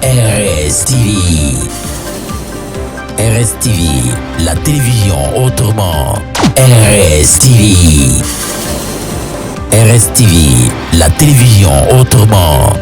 RSTV. RSTV, la télévision autrement. RSTV. RSTV, la télévision autrement.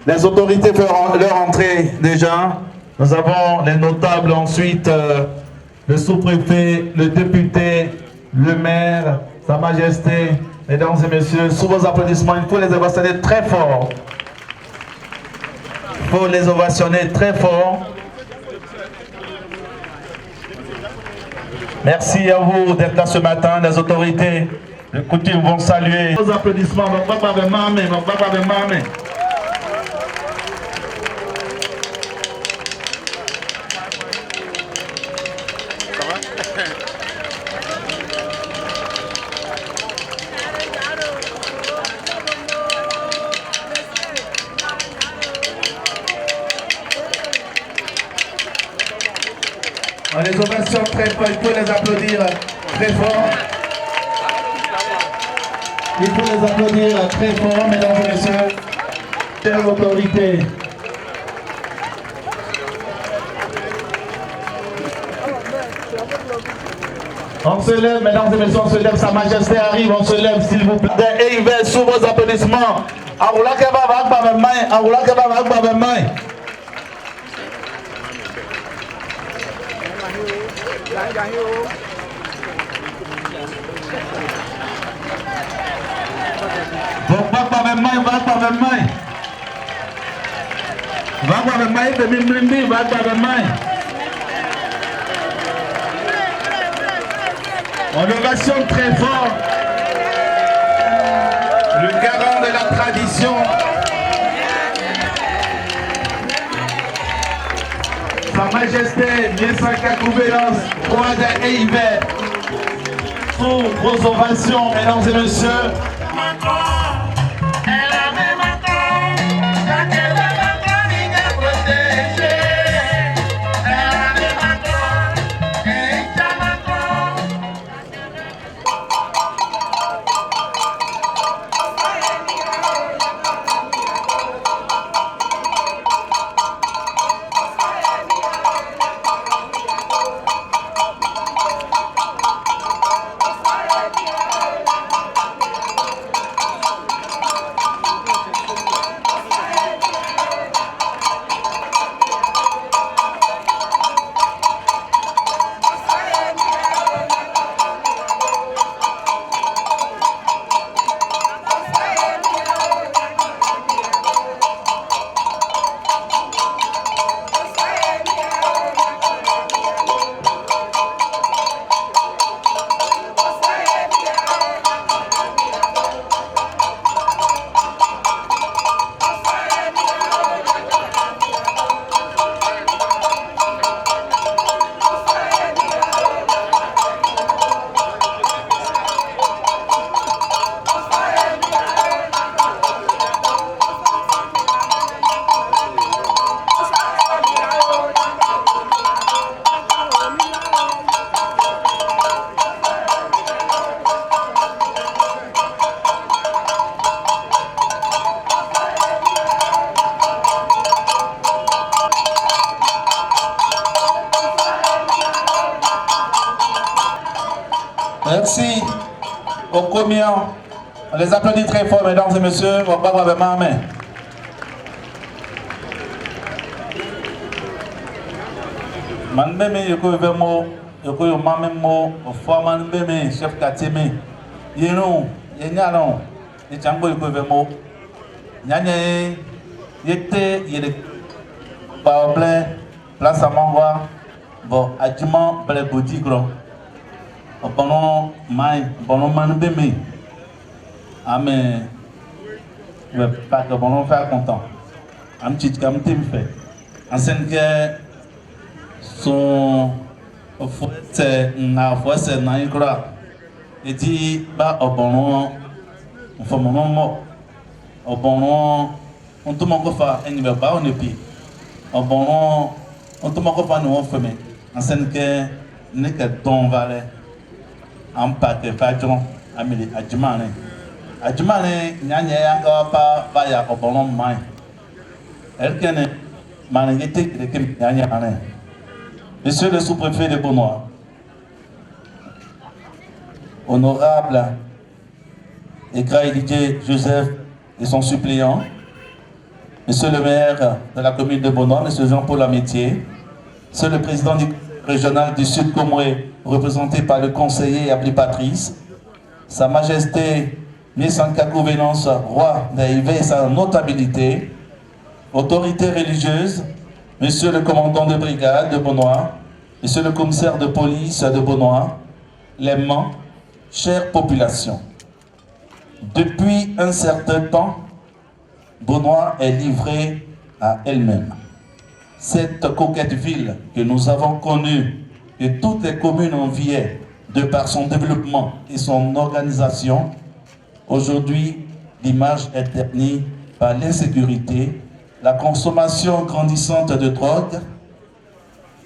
Les autorités feront leur entrée déjà. Nous avons les notables ensuite, le sous-préfet, le député, le maire, Sa Majesté, mesdames et messieurs, sous vos applaudissements, il faut les ovationner très fort. Il faut les ovationner très fort. Merci à vous d'être là ce matin, les autorités. Les coutumes vont saluer. Vos applaudissements, les ovations très fort, il faut les applaudir très fort. Il faut les applaudir très fort, mesdames et messieurs, chères autorités. On se lève, mesdames et messieurs, on se lève, Sa Majesté arrive, on se lève, s'il vous plaît. Et il va sous vos applaudissements. On ovationne très fort le garant de la tradition, Sa Majesté Miesaka Koubélance, roi de Eïvé. Sous vos ovations, mesdames et messieurs. Merci aux commiants. On les applaudit très fort, mesdames et messieurs. On va avec ma main. Manbeme yoko vemo yoko yo mamemo ofo manbeme chef quartier me yeno yenyalo ni chango yoko vemo nyanye yete yele pa plein place à Mangwa bon adjumant bele godi gro pendant mai pendant manbeme amen pas que bon on faire content un petit comme tu me fais en scène que son c'est naïgra. Et dit, bah, au bon, on fait mon nom, au bon, on te manque pas, et n'y va pas, on est pire. Au bon, on te manque pas, nous on fait, en scène que, n'est que ton valet, en pâte, patron, amélie, à Jumane. À Jumane, n'y a pas, va y a au bon main. Elle connaît, managété, de qui n'y a rien. Monsieur le sous-préfet de Beaunois, honorable Ekra Didier Joseph et son suppléant, monsieur le maire de la commune de Beaunois, monsieur Jean-Paul Amétier, monsieur le président du régional du Sud Comoré, représenté par le conseiller Abli Patrice, sa majesté Misankakou Vénance, roi d'Aïvé et sa notabilité, autorité religieuse, monsieur le commandant de brigade de Beaunois, monsieur le commissaire de police de Beaunois, les membres, chère population. Depuis un certain temps, Beaunois est livrée à elle-même. Cette coquette ville que nous avons connue, que toutes les communes enviaient de par son développement et son organisation, aujourd'hui, l'image est ternie par l'insécurité, la consommation grandissante de drogue,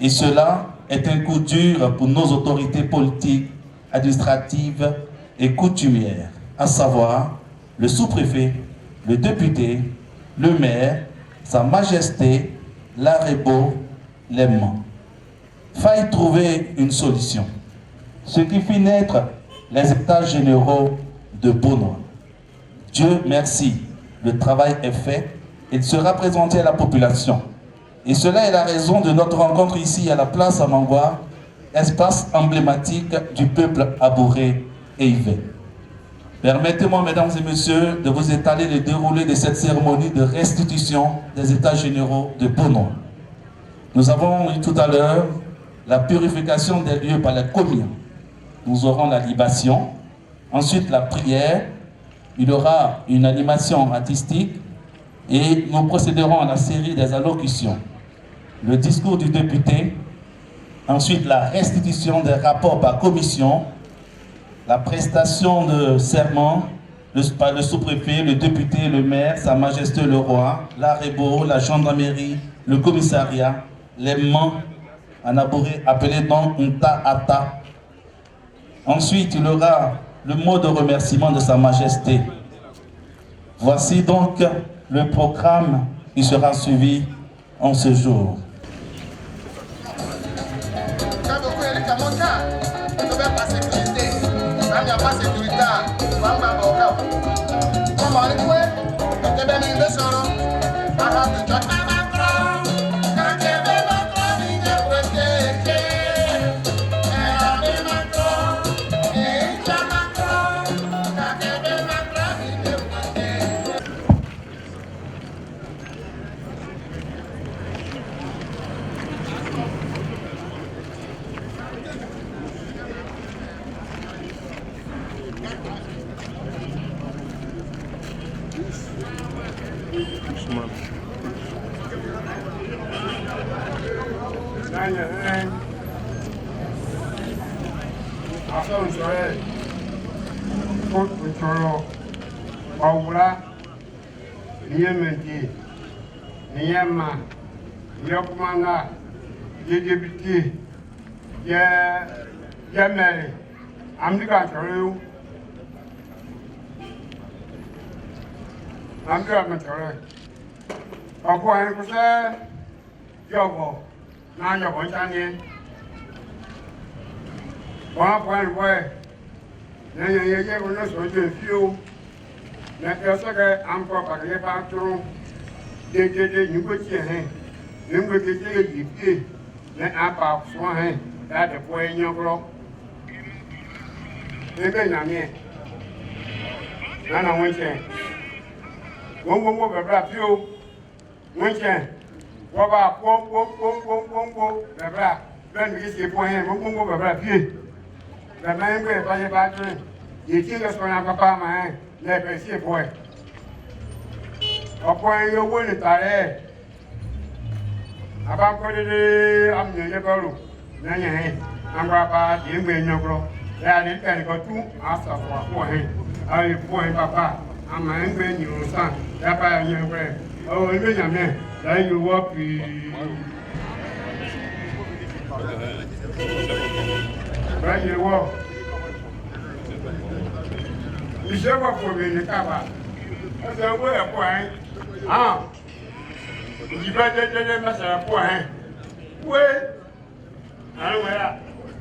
et cela est un coup dur pour nos autorités politiques, administratives et coutumières, à savoir le sous-préfet, le député, le maire, sa majesté, l'arebo, les membres. Faille trouver une solution, ce qui fit naître les états généraux de Beaunois. Dieu merci, le travail est fait. Il sera présenté à la population. Et cela est la raison de notre rencontre ici à la place Amangoua, espace emblématique du peuple abouré et yvé. Permettez-moi, mesdames et messieurs, de vous étaler le déroulé de cette cérémonie de restitution des États généraux de Beaunois. Nous avons eu tout à l'heure la purification des lieux par la communion. Nous aurons la libation, ensuite la prière, il y aura une animation artistique, et nous procéderons à la série des allocutions. Le discours du député, ensuite la restitution des rapports par commission, la prestation de serment par le sous-préfet, le député, le maire, sa majesté le roi, l'arebo, la gendarmerie, le commissariat, les membres en abouré appelés donc Nta Ata. Ensuite, il y aura le mot de remerciement de sa majesté. Voici donc le programme qui sera suivi en ce jour. Angaba, the Ingwe, that is going to go to master for him. I for him, Papa, and my Ingwe, your son, that by your way. Oh, man, then you walk the. Right, you walk. You should walk for me in the cover. That's a way of point. Ah, you better mess up for him. Wait, I don't know.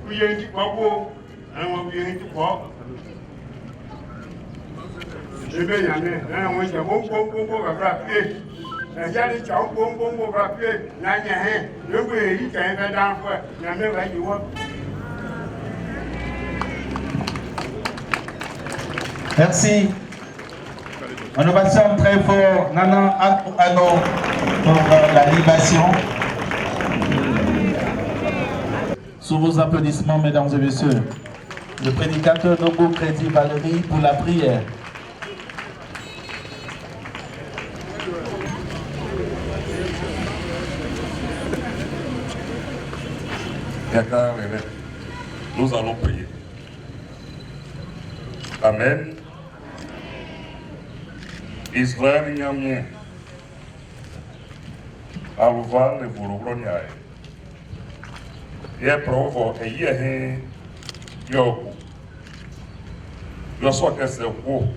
We ain't to walk. I don't want to walk. You better, I want to go rapid. And that is your boom rapid. Not your hand. You will eat and down for it. Now, never you walk. Merci. On ovation très fort, Nana Ano, pour la libation. Sous vos applaudissements, mesdames et messieurs, le prédicateur Nogo Crédit Valérie pour la prière. Nous allons prier. Amen. Israël nyamye aluva le vurugro nyae ye provo eye he yoku yo so kese ko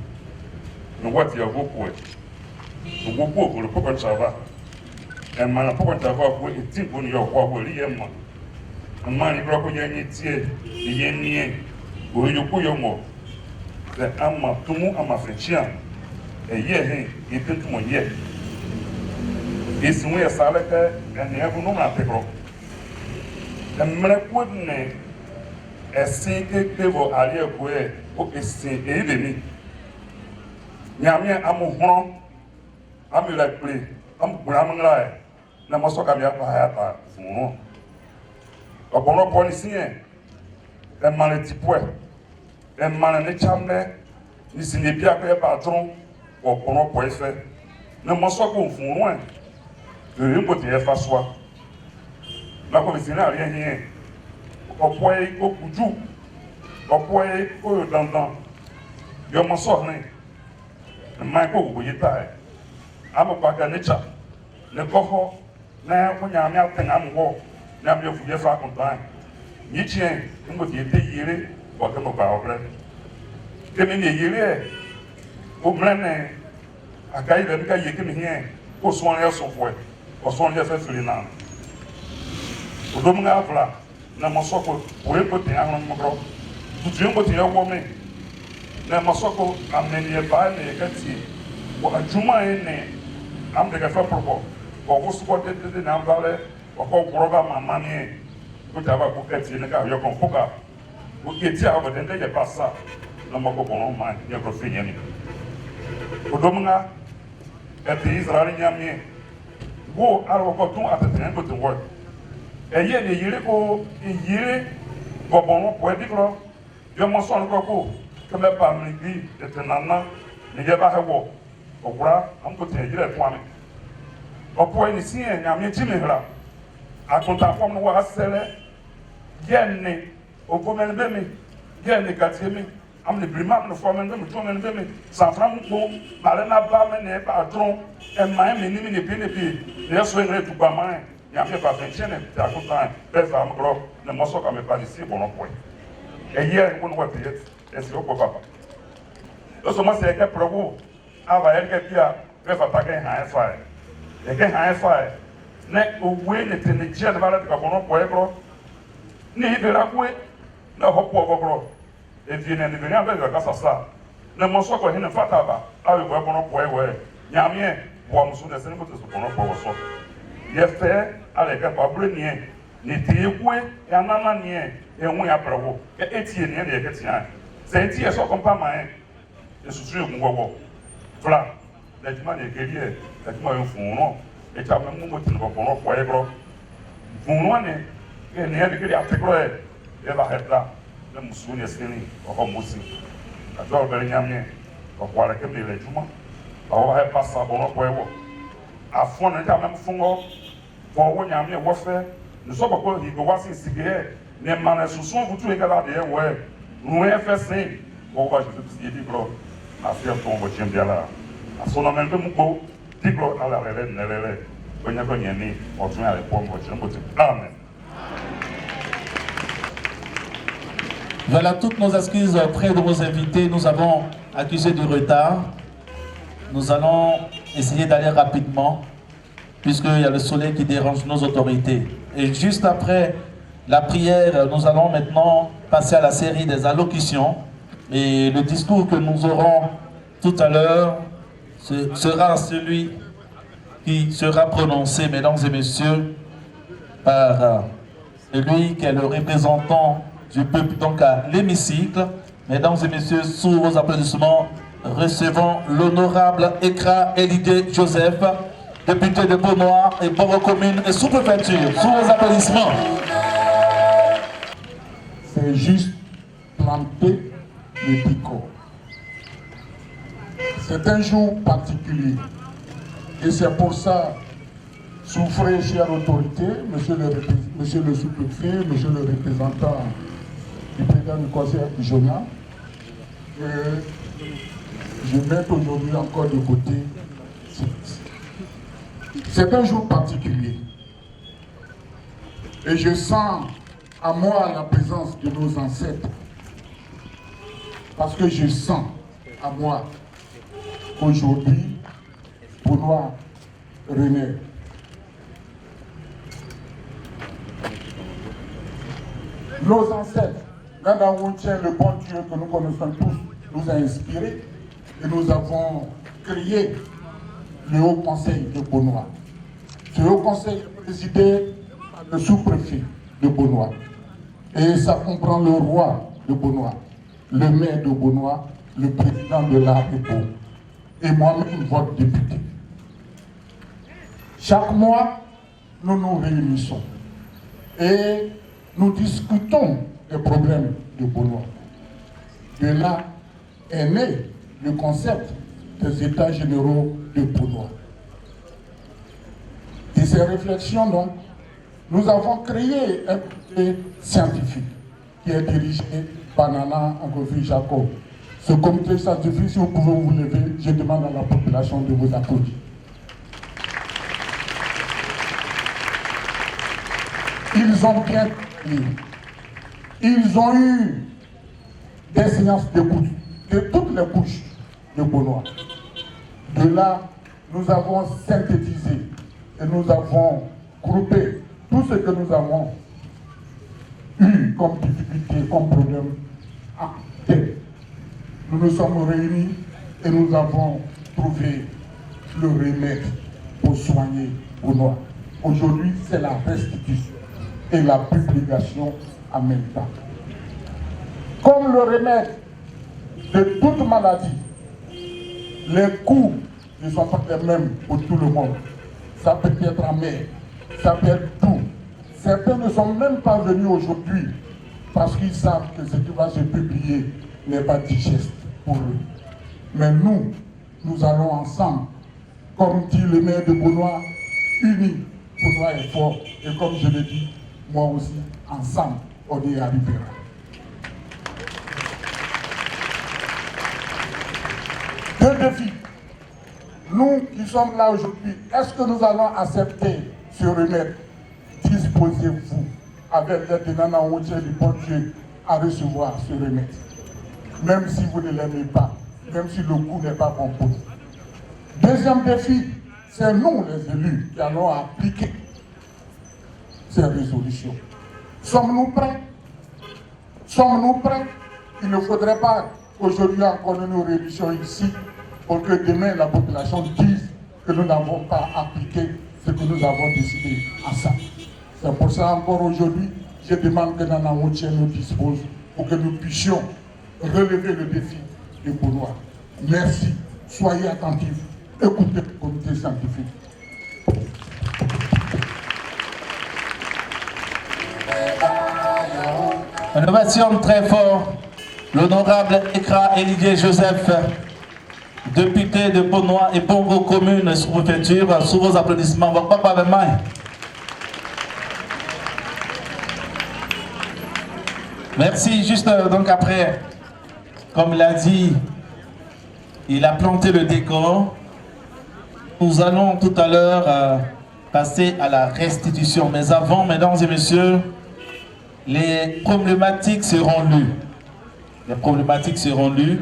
no what ya goku e no goku ko le poko chava e mana poko chava ko e tipo ni yo ko ri ye ma mani bro ko yenye tie ye nie o yo ku yo mo le ama tumu ama fechia e ye he e pintu mo ye esi mo ye sale ke ene ebu no na pekro emre ko ne esi ke kevo ari ko e o esi e be mi nyame amohoro amira ple am gramnra na mo so ka mi apa ha ta funu obono polisi e mane tipwe e mane ne chamne ni sine bia ko e patron obono po efe na mo so ko funu e le ko te e fa soa na ko sine ari ehin opo e ko kuju opo e ko dandan yo mo so ne ma ko go yita e amo pa ga nature ne ko ho na ko nya mi aten amwo na mi ofu ye fa kontan yi chien ngo ti te yire o ke mo ba obre ke mi ne yire o mrene akai be ka ye ke mi hie o so an so fo o so an ye fa fili na o do mga afla na mo so ko o e ko te an mo gro tu tu ngo ti ye wo me na mo so ko ameni e ba ne ka ti o ajuma e ne am de ka fa propo o wo so ko de na vale ọkọ gbọrọba mama ni o jaba ko kẹtì ní ká yọ kàn fọkà o kẹtì àwọn ọdẹ ndẹ yẹ basa na ọmọ gbọgbọrọ ma yẹ kọ fi yẹn ni o dọm nga ẹtì israẹli nyamie wo alọkọ tún atẹtẹrẹ ní tòtò wọ ẹyẹ ní eyiri ko eyiri gbọgbọrọ pọ ẹbí kọ yọmọ sọni kọkọ kẹmẹ pa mi bi ẹtẹ nana ní yẹ bá hẹ wọ ọwura amukọtẹ eyiri ẹtọ ami ọpọ ẹni sí ẹ nyamie tí mi hira atunta fɔm no wa sɛlɛ yɛnni ogomɛni bɛ mi yɛnni gatie mi amuni birima amuni fɔmɛni bɛ mi jɔnmɛni bɛ mi sanfran mu kpo mare na ba mɛ ne ba dɔrɔn ɛmɛ mi ni mi ne bi ne yɛ so yɛn tu ba ma yɛ yàtɔ ba fɛn tiɲɛ ne ti atunta yɛ bɛɛ fɛ amugorɔ ne mɔsɔ ka mi ba ni si bɔnɔ pɔ yɛ ɛyɛ wo ne wa ti yɛ ɛsi o kɔ papa lɔsɔ ma sɛ ɛkɛ pɛrɛ wo ava yɛ kɛ bia bɛɛ fa ta kɛ hàn ɛfa yɛ ɛkɛ hàn ɛfa yɛ ne owe ne te ne jia ne ba la ka bono po e bro ni ibera kwe na ho po bro e vie ne ne be ba ka sasa ne mo so ko hene fata ba awe bo bono po e we nyame bo mo so de se ne ko so bono po wo so ye fe ale ka pa bre nie ne te ekwe ya nana nie e hu ya prewo e etie ne ne ke tia se etie so kompa man e susu e mu wo fla le jima ne ke die e jima yo fun no e ta me mu tin ko kono ko e bro funu ne e ne ya de ke atekro e ba heta le musu ne sini ko musi a to be nyamne ko kwara ke me le juma ba wa he passa bono ko e wo afon ne ta me fungo ko wo nyamne wo fe ne so ba ko hi go wasi sige les manes sous son, vous trouvez qu'elle a dit, ouais, nous FSC, on va je dis, bro, à faire ton vote, bien là. À son nom, même beaucoup, dit, bro, à la relève, on y a gagné, on tient à répondre, amen. Voilà toutes nos excuses auprès de nos invités. Nous avons accusé du retard. Nous allons essayer d'aller rapidement, puisqu'il y a le soleil qui dérange nos autorités. Et juste après la prière, nous allons maintenant passer à la série des allocutions. Et le discours que nous aurons tout à l'heure sera celui qui sera prononcé, mesdames et messieurs, par lui qui est le représentant du peuple, donc à l'hémicycle. Mesdames et messieurs, sous vos applaudissements, recevons l'honorable Ekra Elidé Joseph, député de Beaunois et Borough Commune et sous-préfecture. Sous vos applaudissements. C'est juste planter le picot. C'est un jour particulier. Et c'est pour ça, souffrez, chère autorité, monsieur le sous-préfet, monsieur le représentant du président du conseil régional, je mets aujourd'hui encore de côté. C'est un jour particulier. Et je sens à moi la présence de nos ancêtres. Parce que je sens à moi qu'aujourd'hui, Beaunois renaît. Nos ancêtres, là où tient le bon Dieu que nous connaissons tous, nous a inspirés et nous avons créé le Haut Conseil de Beaunois. Ce Haut Conseil est présidé par le sous-préfet de Beaunois. Et ça comprend le roi de Beaunois, le maire de Beaunois, le président de la République et moi-même, votre député. Chaque mois, nous nous réunissons et nous discutons des problèmes de Beaunois. De là est né le concept des États généraux de Beaunois. De ces réflexions, donc, nous avons créé un comité scientifique qui est dirigé par Nana Angofi Jacob. Ce comité scientifique, si vous pouvez vous lever, je demande à la population de vous applaudir. Ils ont bien travaillé. Ils ont eu des séances d'écoute de toutes les couches de Beaunois. De là, nous avons synthétisé et nous avons groupé tout ce que nous avons eu comme difficulté, comme problème à tête. Nous nous sommes réunis et nous avons trouvé le remède pour soigner Beaunois. Aujourd'hui, c'est la restitution et la publication en même temps. Comme le remède de toute maladie, les coûts ne sont pas les mêmes pour tout le monde. Ça peut être amer, ça peut être doux. Certains ne sont même pas venus aujourd'hui parce qu'ils savent que ce qui va se publier n'est pas digeste pour eux. Mais nous, nous allons ensemble, comme dit le maire de Beaunois, unis. Beaunois est fort. Et comme je l'ai dit, moi aussi, ensemble, on y arrivera. Deux défis. Nous qui sommes là aujourd'hui, est-ce que nous allons accepter ce remède? Disposez-vous, avec l'aide de Nana Onche, du bon Dieu, à recevoir ce remède. Même si vous ne l'aimez pas, même si le goût n'est pas bon pour vous. Deuxième défi, c'est nous les élus qui allons appliquer ces résolutions. Sommes-nous prêts? Sommes-nous prêts? Il ne faudrait pas qu'aujourd'hui encore nous nous réunissions ici pour que demain la population dise que nous n'avons pas appliqué ce que nous avons décidé ensemble. C'est pour ça encore aujourd'hui, je demande que Nana Onche nous dispose pour que nous puissions relever le défi de Beaunois. Merci, soyez attentifs, écoutez le comité scientifique. Un ovation très fort, l'honorable Ekra Elidé Joseph, député de Beaunois et Borough Commune sous-préfecture, sous vos applaudissements. Merci. Juste donc après, comme l'a dit, il a planté le décor. Nous allons tout à l'heure passer à la restitution. Mais avant, mesdames et messieurs, les problématiques seront lues. Les problématiques seront lues.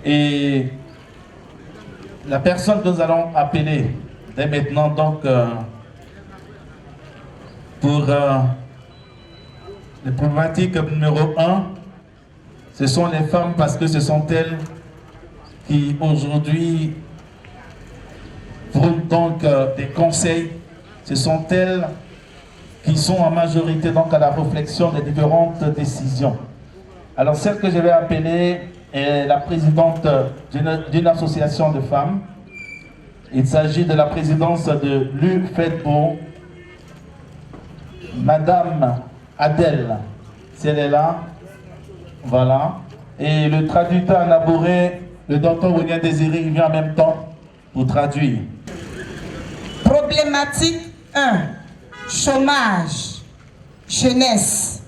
Et la personne que nous allons appeler dès maintenant, donc, pour les problématiques numéro 1, ce sont les femmes parce que ce sont elles qui aujourd'hui font donc des conseils. Ce sont elles qui sont en majorité donc à la réflexion des différentes décisions. Alors celle que je vais appeler est la présidente d'une association de femmes. Il s'agit de la présidence de l'UFEDBO, Madame Adèle, si elle est là, voilà. Et le traducteur en aboré, le docteur William Désiré, il vient en même temps pour traduire. Problématique 1, chômage, jeunesse.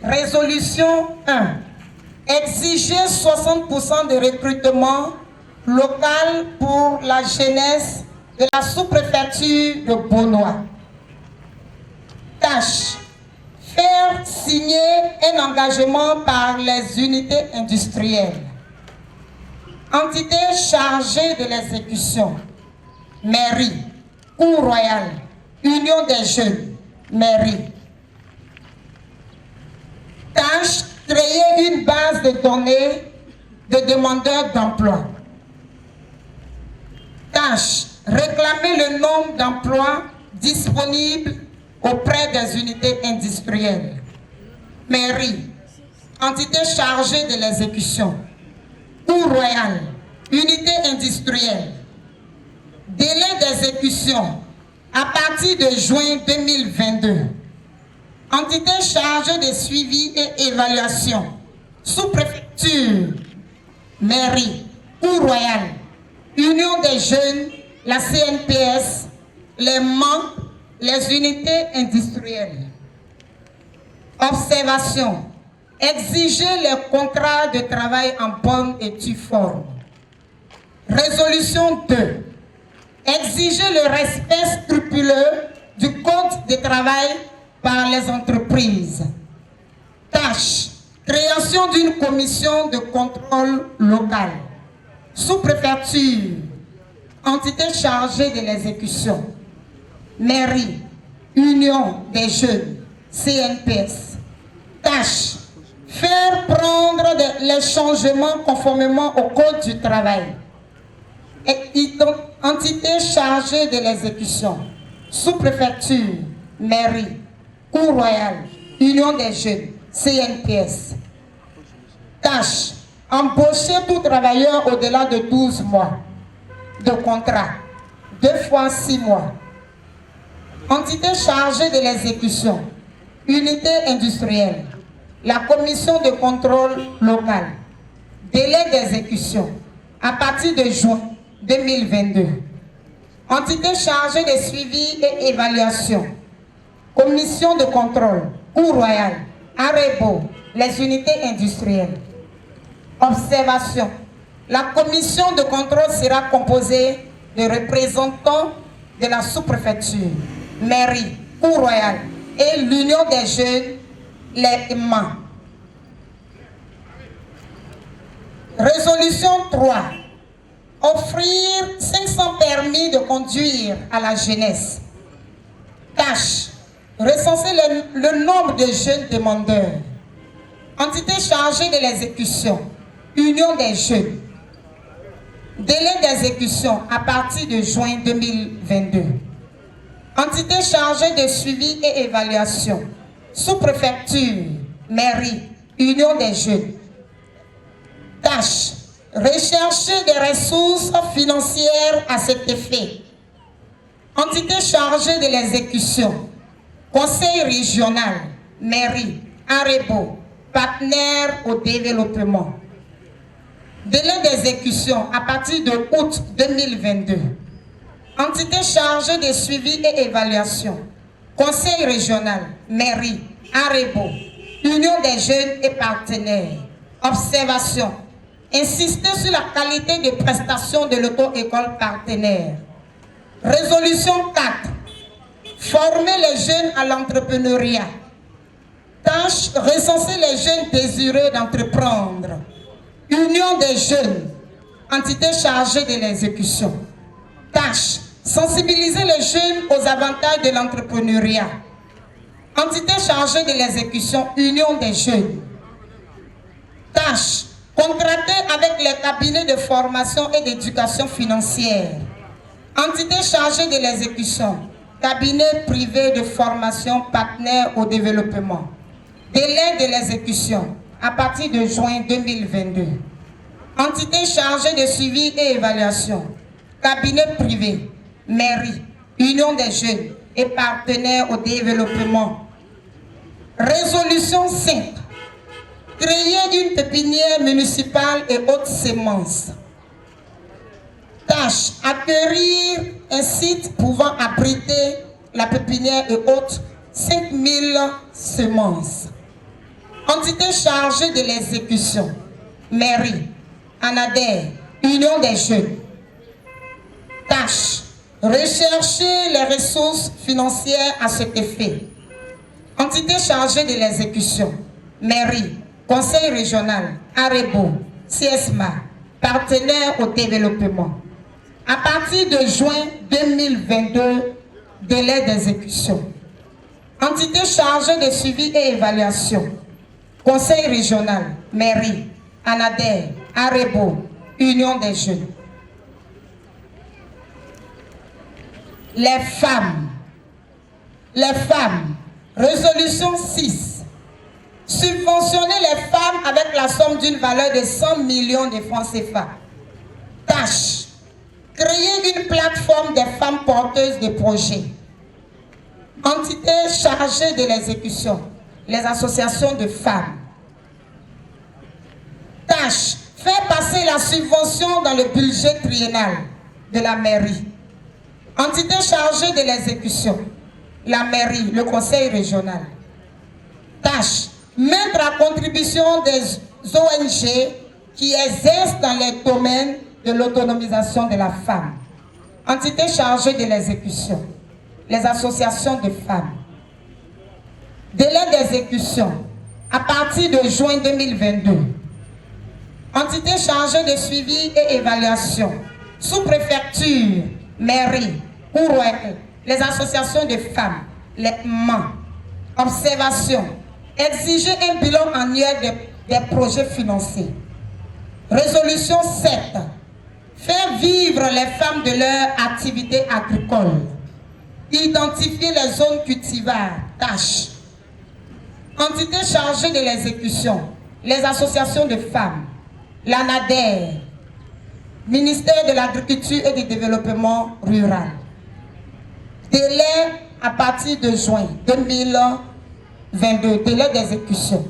Résolution 1, exiger 60% de recrutement local pour la jeunesse de la sous-préfecture de Beaunois. Tâche, faire signer un engagement par les unités industrielles. Entité chargée de l'exécution, mairie, Cour royale, Union des jeunes, mairie. Tâche, créer une base de données de demandeurs d'emploi. Tâche, réclamer le nombre d'emplois disponibles auprès des unités industrielles. Mairie, entité chargée de l'exécution. Cour royale, unité industrielle. Délai d'exécution à partir de juin 2022. Entité chargée de suivi et évaluation. Sous-préfecture, mairie, Cour royale, Union des jeunes, la CNPS, les membres, les unités industrielles. Observation. Exiger les contrats de travail en bonne et due forme. Résolution 2. Exiger le respect scrupuleux du Code du travail par les entreprises. Tâche. Création d'une commission de contrôle local. Sous-préfecture. Entité chargée de l'exécution. Mairie. Union des jeunes. CNPS. Tâche. Faire prendre les changements conformément au Code du travail. Entité chargée de l'exécution. Sous-préfecture. Mairie. Cour royale. Union des jeunes. CNPS. Tâche. Embaucher tout travailleur au-delà de 12 mois de contrat. 2 fois 6 mois. Entité chargée de l'exécution. Unité industrielle. La commission de contrôle local. Délai d'exécution à partir de juin 2022. Entité chargée de suivi et évaluation. Commission de contrôle. Cour royale. Arebo. Les unités industrielles. Observation. La commission de contrôle sera composée de représentants de la sous-préfecture, mairie, Cour royale et l'Union des jeunes, les MA. Résolution 3. Offrir 500 permis de conduire à la jeunesse. Tâche. Recenser le nombre de jeunes demandeurs. Entité chargée de l'exécution. Union des jeunes. Délai d'exécution à partir de juin 2022. Entité chargée de suivi et évaluation. Sous-préfecture, mairie, Union des jeunes. Tâche. Rechercher des ressources financières à cet effet. Entité chargée de l'exécution. Conseil régional, mairie, Arebo, partenaire au développement. Délai d'exécution à partir de août 2022. Entité chargée de suivi et évaluation. Conseil régional, mairie, Arebo, Union des jeunes et partenaires. Observation. Insister sur la qualité des prestations de l'auto-école partenaire. Résolution 4. Former les jeunes à l'entrepreneuriat. Tâche, recenser les jeunes désireux d'entreprendre. Union des jeunes, entité chargée de l'exécution. Tâche, sensibiliser les jeunes aux avantages de l'entrepreneuriat. Entité chargée de l'exécution, Union des jeunes. Tâche, contracter avec les cabinets de formation et d'éducation financière. Entité chargée de l'exécution, cabinet privé de formation partenaire au développement. Délai de l'exécution à partir de juin 2022. Entité chargée de suivi et évaluation. Cabinet privé, mairie, union des jeunes et partenaires au développement. Résolution 5. Créer une pépinière municipale et haute sémence. Tâche, acquérir un site pouvant abriter la pépinière et haute 5000 semences. Entité chargée de l'exécution. Mairie, ANADER, Union des jeunes. Tâche, rechercher les ressources financières à cet effet. Entité chargée de l'exécution. Mairie, Conseil régional, AREBO, CSMA, partenaire au développement. À partir de juin 2022, délai d'exécution. Entité chargée de suivi et évaluation. Conseil régional, mairie, ANADER, AREBO, Union des jeunes. Les femmes. Les femmes. Résolution 6. Subventionner les femmes avec la somme d'une valeur de 100 millions de francs CFA. Tâche. Créer une plateforme des femmes porteuses de projets. Entité chargée de l'exécution. Les associations de femmes. Tâche. Faire passer la subvention dans le budget triennal de la mairie. Entité chargée de l'exécution. La mairie, le conseil régional. Tâche. Mettre à contribution des ONG qui exercent dans les domaines de l'autonomisation de la femme. Entité chargée de l'exécution. Les associations de femmes. Délai d'exécution à partir de juin 2022. Entité chargée de suivi et évaluation. Sous-préfecture, mairie, Ourouek, les associations de femmes, les MAN. Observation. Exiger un bilan annuel des projets financés. Résolution 7. Faire vivre les femmes de leur activité agricole. Identifier les zones cultivables. Tâches. Entité chargée de l'exécution. Les associations de femmes. L'ANADER. Ministère de l'Agriculture et du Développement Rural. Délai à partir de juin 2022. Délai d'exécution.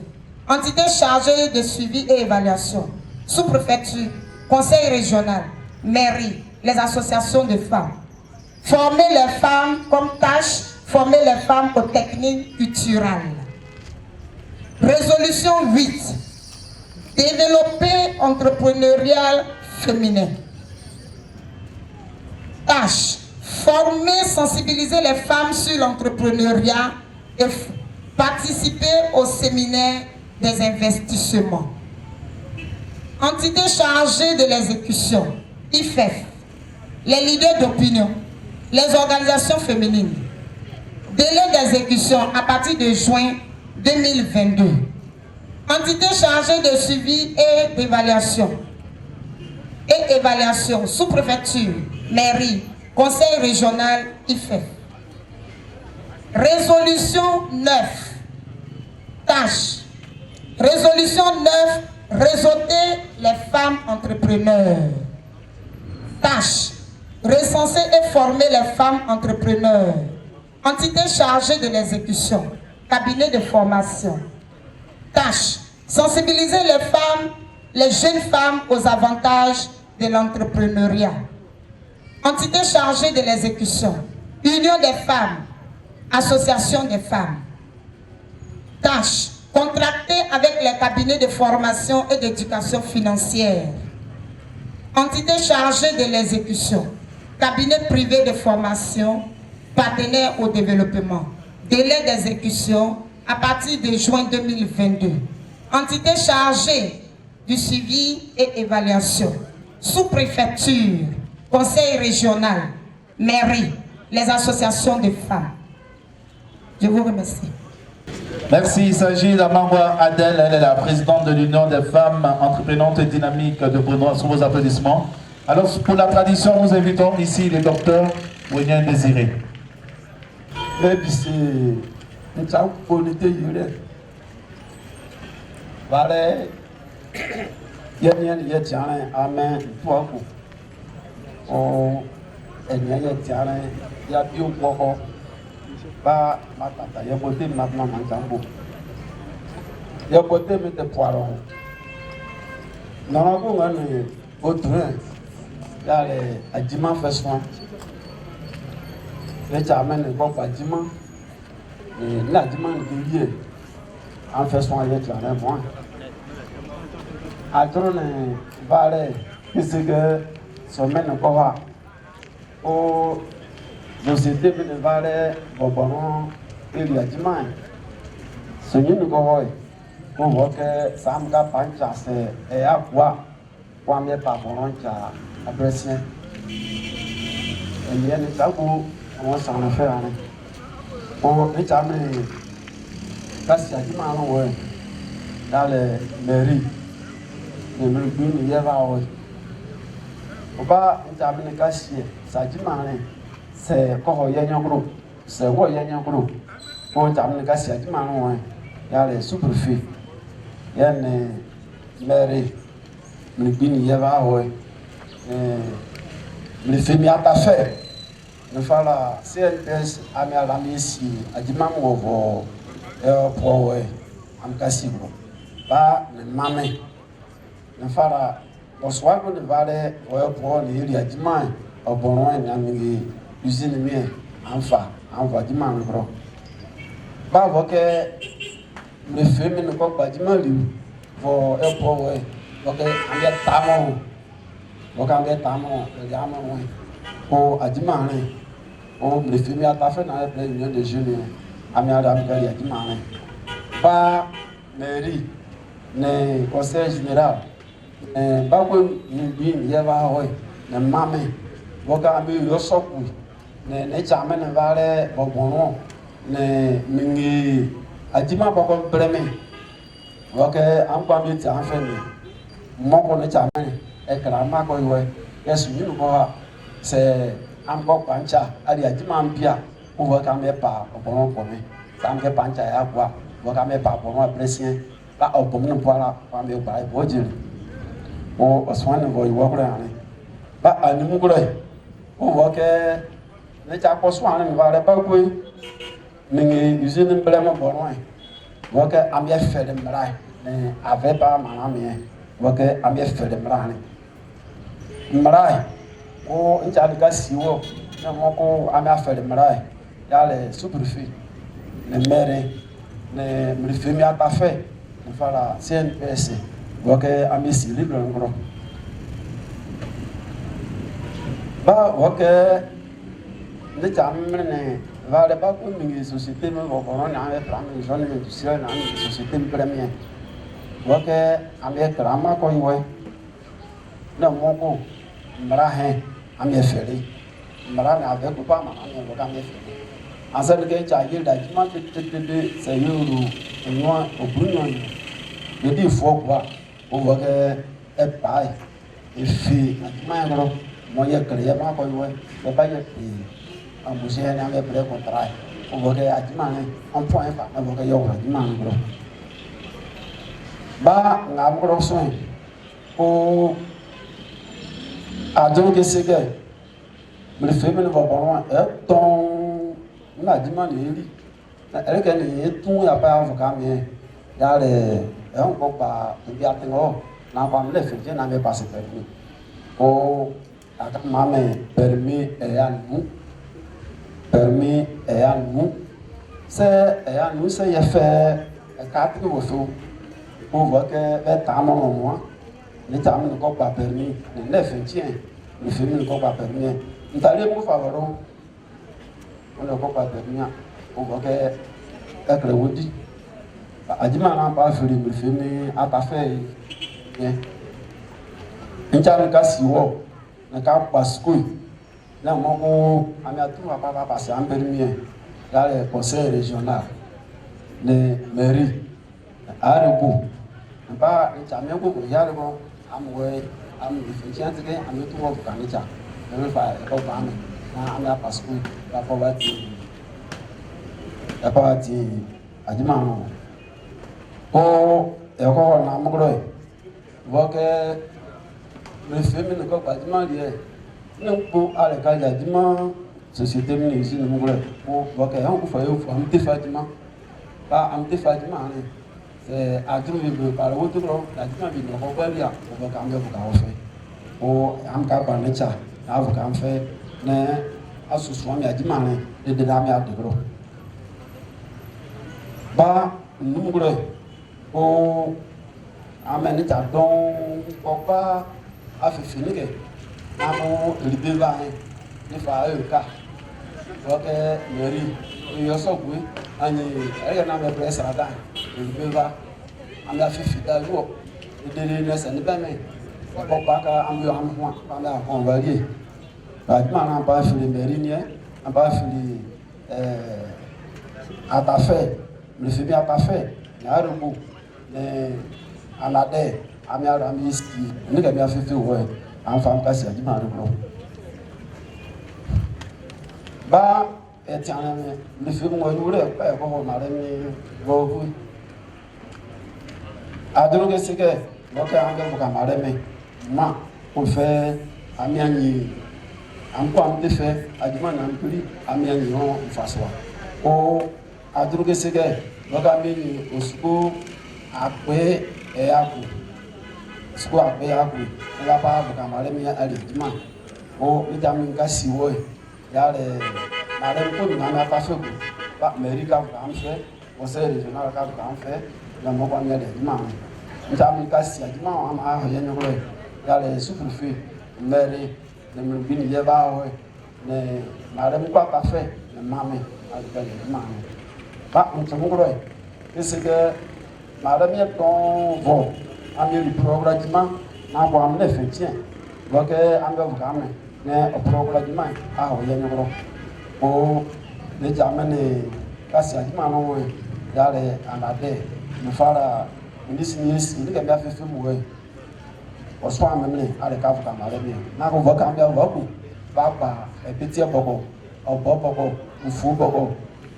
Entité chargée de suivi et évaluation. Sous-préfecture, conseil régional, mairie, les associations de femmes. Former les femmes comme tâche, former les femmes aux techniques culturelles. Résolution 8. Développer entrepreneurial féminin. Tâche. Former, sensibiliser les femmes sur l'entrepreneuriat et participer au séminaire des investissements. Entité chargée de l'exécution, IFEF, les leaders d'opinion, les organisations féminines. Délai d'exécution à partir de juin 2022. Entité chargée de suivi et d'évaluation. Et évaluation, sous-préfecture, mairie, conseil régional, IFEF. Résolution 9. Tâche. Résolution 9. Réseauter les femmes entrepreneurs. Tâche. Recenser et former les femmes entrepreneurs. Entité chargée de l'exécution. Cabinet de formation. Tâche. Sensibiliser les femmes, les jeunes femmes aux avantages de l'entrepreneuriat. Entité chargée de l'exécution. Union des femmes. Association des femmes. Tâche. Contracté avec les cabinets de formation et d'éducation financière. Entité chargée de l'exécution. Cabinet privé de formation, partenaire au développement. Délai d'exécution à partir de juin 2022. Entité chargée du suivi et évaluation. Sous-préfecture, conseil régional, mairie, les associations de femmes. Je vous remercie. Merci, il s'agit d'Amangwa Adèle, elle est la présidente de l'Union des femmes entreprenantes et dynamiques de Brunois. Sous vos applaudissements. Alors, pour la tradition, nous invitons ici le docteur Wenyen Désiré. Ba matata ya côté maintenant manjambo ya côté mete poiron non ko ngane autre ya le adima fait soin le chamen ko adima et la adima de lié en fait soin ya tla moi adrone vale qu'est-ce que semaine ko va o société bénévole Bobonon et Liadima. Ce qui nous voit, on voit que Samga Pancha c'est à quoi mes parents qui apprécient. Et il y a des tabous, on s'en a fait. On est jamais parce qu'il y a dans les mairies, les mairies, il y a on va jamais cacher, ça dit mal. C'est quoi Yanyango, c'est quoi Yanyango. Pour terminer, il y a les sous-préfets, il y a les maires, les bini, les familles à faire. Il faut la CNPS à la mission, à Dimam ou pour Amcassibo. Pas les mamans. Il faut la bonsoir pour le valet, pour les Diman, au bon loin, usine mie anfa anfa dima ngro ba voke le femme ne ko ba dima li vo e po we voke ande tamo voke ande tamo le amo we ko adima ne o le femme a ta fait dans la réunion de jeunes ami adam gali adima ne ba mairie ne conseil général ba ko bi ye ba we ne mame voke ami yo soku ne chamen vale bobono ne mingi ajima boko breme oke ampa mi ta fene moko ne chamen e krama ko iwe yesu ni ko se amko pancha ali ajima ampia o ka me pa bobono ko me samke pancha ya kwa o ka me pa bobono presien ba obomo no para pa me ba bojiri o oswane go iwo ko ane ba animu ko o ke ne cha ko soin ne va pas quoi ningi usine blema bonoy woke amye fere mrai ne ave ba manamie woke amye fere mrai mrai ko ncha ga siwo ne moko amye fere mrai ya le sous-préfet ne maire ne mrifemi ata fait ne fala CNPS woke amye si libre ngro ba woke ne chamene ne va pas comme une société mais on a un plan de zone industrielle dans une société première donc amé krama ko iwe na moko mrahe amé fere mra na ave ko pa ma amé ko amé fere asal ke chaji da jima de sayuru enwa obunyo de di fo kwa o wa ke e pai e fi na ma ngro mo ye kre ma ko iwe e ba ye embauché un an après contrat on va que adimane on point pas on va que yo adimane bro ba ngam soin o adon que c'est que le femme ne va pas loin ton na adimane eli elle que ne tout ya pas avocat mais ya le on ko pa bien tengo na pas le fait na me passer permis o ata mame permis et à nous permis et à nous c'est y a fait 4 au pour voir que les tames au moins, les tames ne sont pas permis, les 9 les films ne sont pas permis. Nous allons pour favor, on ne peut pas permis pour voir que les Woody. Adima n'a pas fait le film à ta fait. Nous avons cassé wo, nous avons passé quoi? Là, on a tout à pas passer en permis dans le conseil régional, les mairies, à Rebo. Pas les champions pour y aller, amoué, amoué, fait tiens, amoué tout le monde pour gagner ça. Je vais faire le programme. On a passé la pauvreté. La pauvreté, Adima non. Oh, et encore on a mongré. Voir que le féminin ne peut pas demander. Nous pour aller quand il y a dimanche, société mine ici nous mongré. Pour voir que on peut faire un petit Fatima. Pas un petit Fatima. C'est à tout le par le retour la dimanche il ne peut pas bien. On va quand même vous faire. Pour un cas par le chat, là vous quand même faire. Mais à ce soir il y a dimanche les deux dames à de gros. Bah nous mongré. Pour amener ta don papa a fait finir que maman libé va ne fa e ka donc mairie il y a ça oui ani elle n'a même pas ça là libé va on a fait fida jour et de ne ça ne pas mais papa ka am yo am moi pendant on va aller bah on n'a pas fait les mairie ni on pas fait à ta fait le fait bien à ta fait il y a un mot anade ami ara mi ski ni ka mi afefe wo e an fam ka si ajima ro ba e ti ana mi fi mo ni re pa e ko ma re mi go bu adoro ke sike mo ka an ga ka ma re mi ma o fe ami anyi an ko am te fe ajima na mpiri ami anyi no faswa o adoro ke sike mo ka mi ni osuko àpé ẹ̀yàkù sukuu àpé ẹ̀yàkù nígbà bá bùkà màrẹ́ mi àlèjìmá ó níta mi ká sí wọ́ ẹ̀ yàrá màrẹ́ mi kó mi máa ká fẹ́ kù bá mẹ́rí ká bùkà ń fẹ́ ọ̀sẹ̀ régional ká bùkà ń fẹ́ lọ́mọ bá mi àlèjìmá mi níta mi ká sí àjìmá wọn àmà ahọ̀ yẹn nyọ́rọ̀ ẹ̀ yàrá sùkùrùfẹ́ mẹ́rí lẹ́mi bí nìyẹn bá wọ̀ ẹ̀ ní màrẹ́ mi kó àká fẹ́ ní màmí àlèjìmá mi bá ntòmúkúrọ̀ ẹ̀ kí madame est ton vol ami le programme na bo am le fait tiens donc am be vugame ne o programme a ho ye nyoro o le jamane kasi ajima no we dale anade mu fara ndisi ni ke bia fefe mu we o so amene ale ka fuka mare bi na ko voka am be voku baba e peti boko o boko ufu boko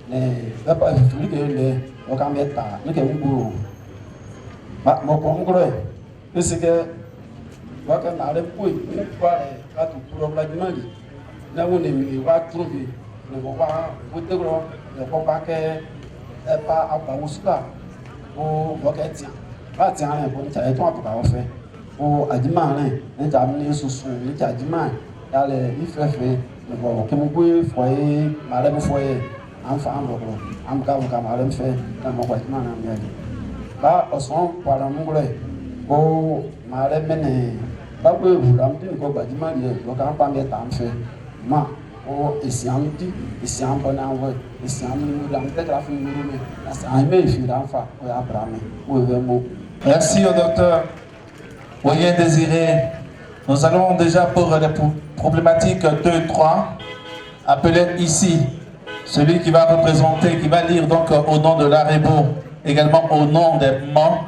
ne baba e fuli ke le o ka me ta ni ke nguru ba mo ko ngoro e se ke wa ka na le pui ni kwa le ka tu problème ni na wo ne mi wa trouver ne ko wa wo te gro ne ko ba ke e pa aba usuka o wo ke tia ba tia ne ko ni ta e to atuka wo fe o adima ne ni ta mi susu ni ta adima ya le ifefe ne ko ke mo bu foye ma le bu foye am fa am ro am ka ma le fe na mo ko adima na mi ali ba oson para mungre o ma le mene ba gbe wu am tin ko adima ni ko ka pa me ta am fe ma o esiam di esiam bona wo esiam ni la me tra fi ni me asa me fi la fa o ya brame o ve mo. Merci au docteur Oyen Désiré. Nous allons déjà pour les problématiques 2 et 3 appeler ici celui qui va représenter, qui va lire donc au nom de l'Arebo, également au nom des membres,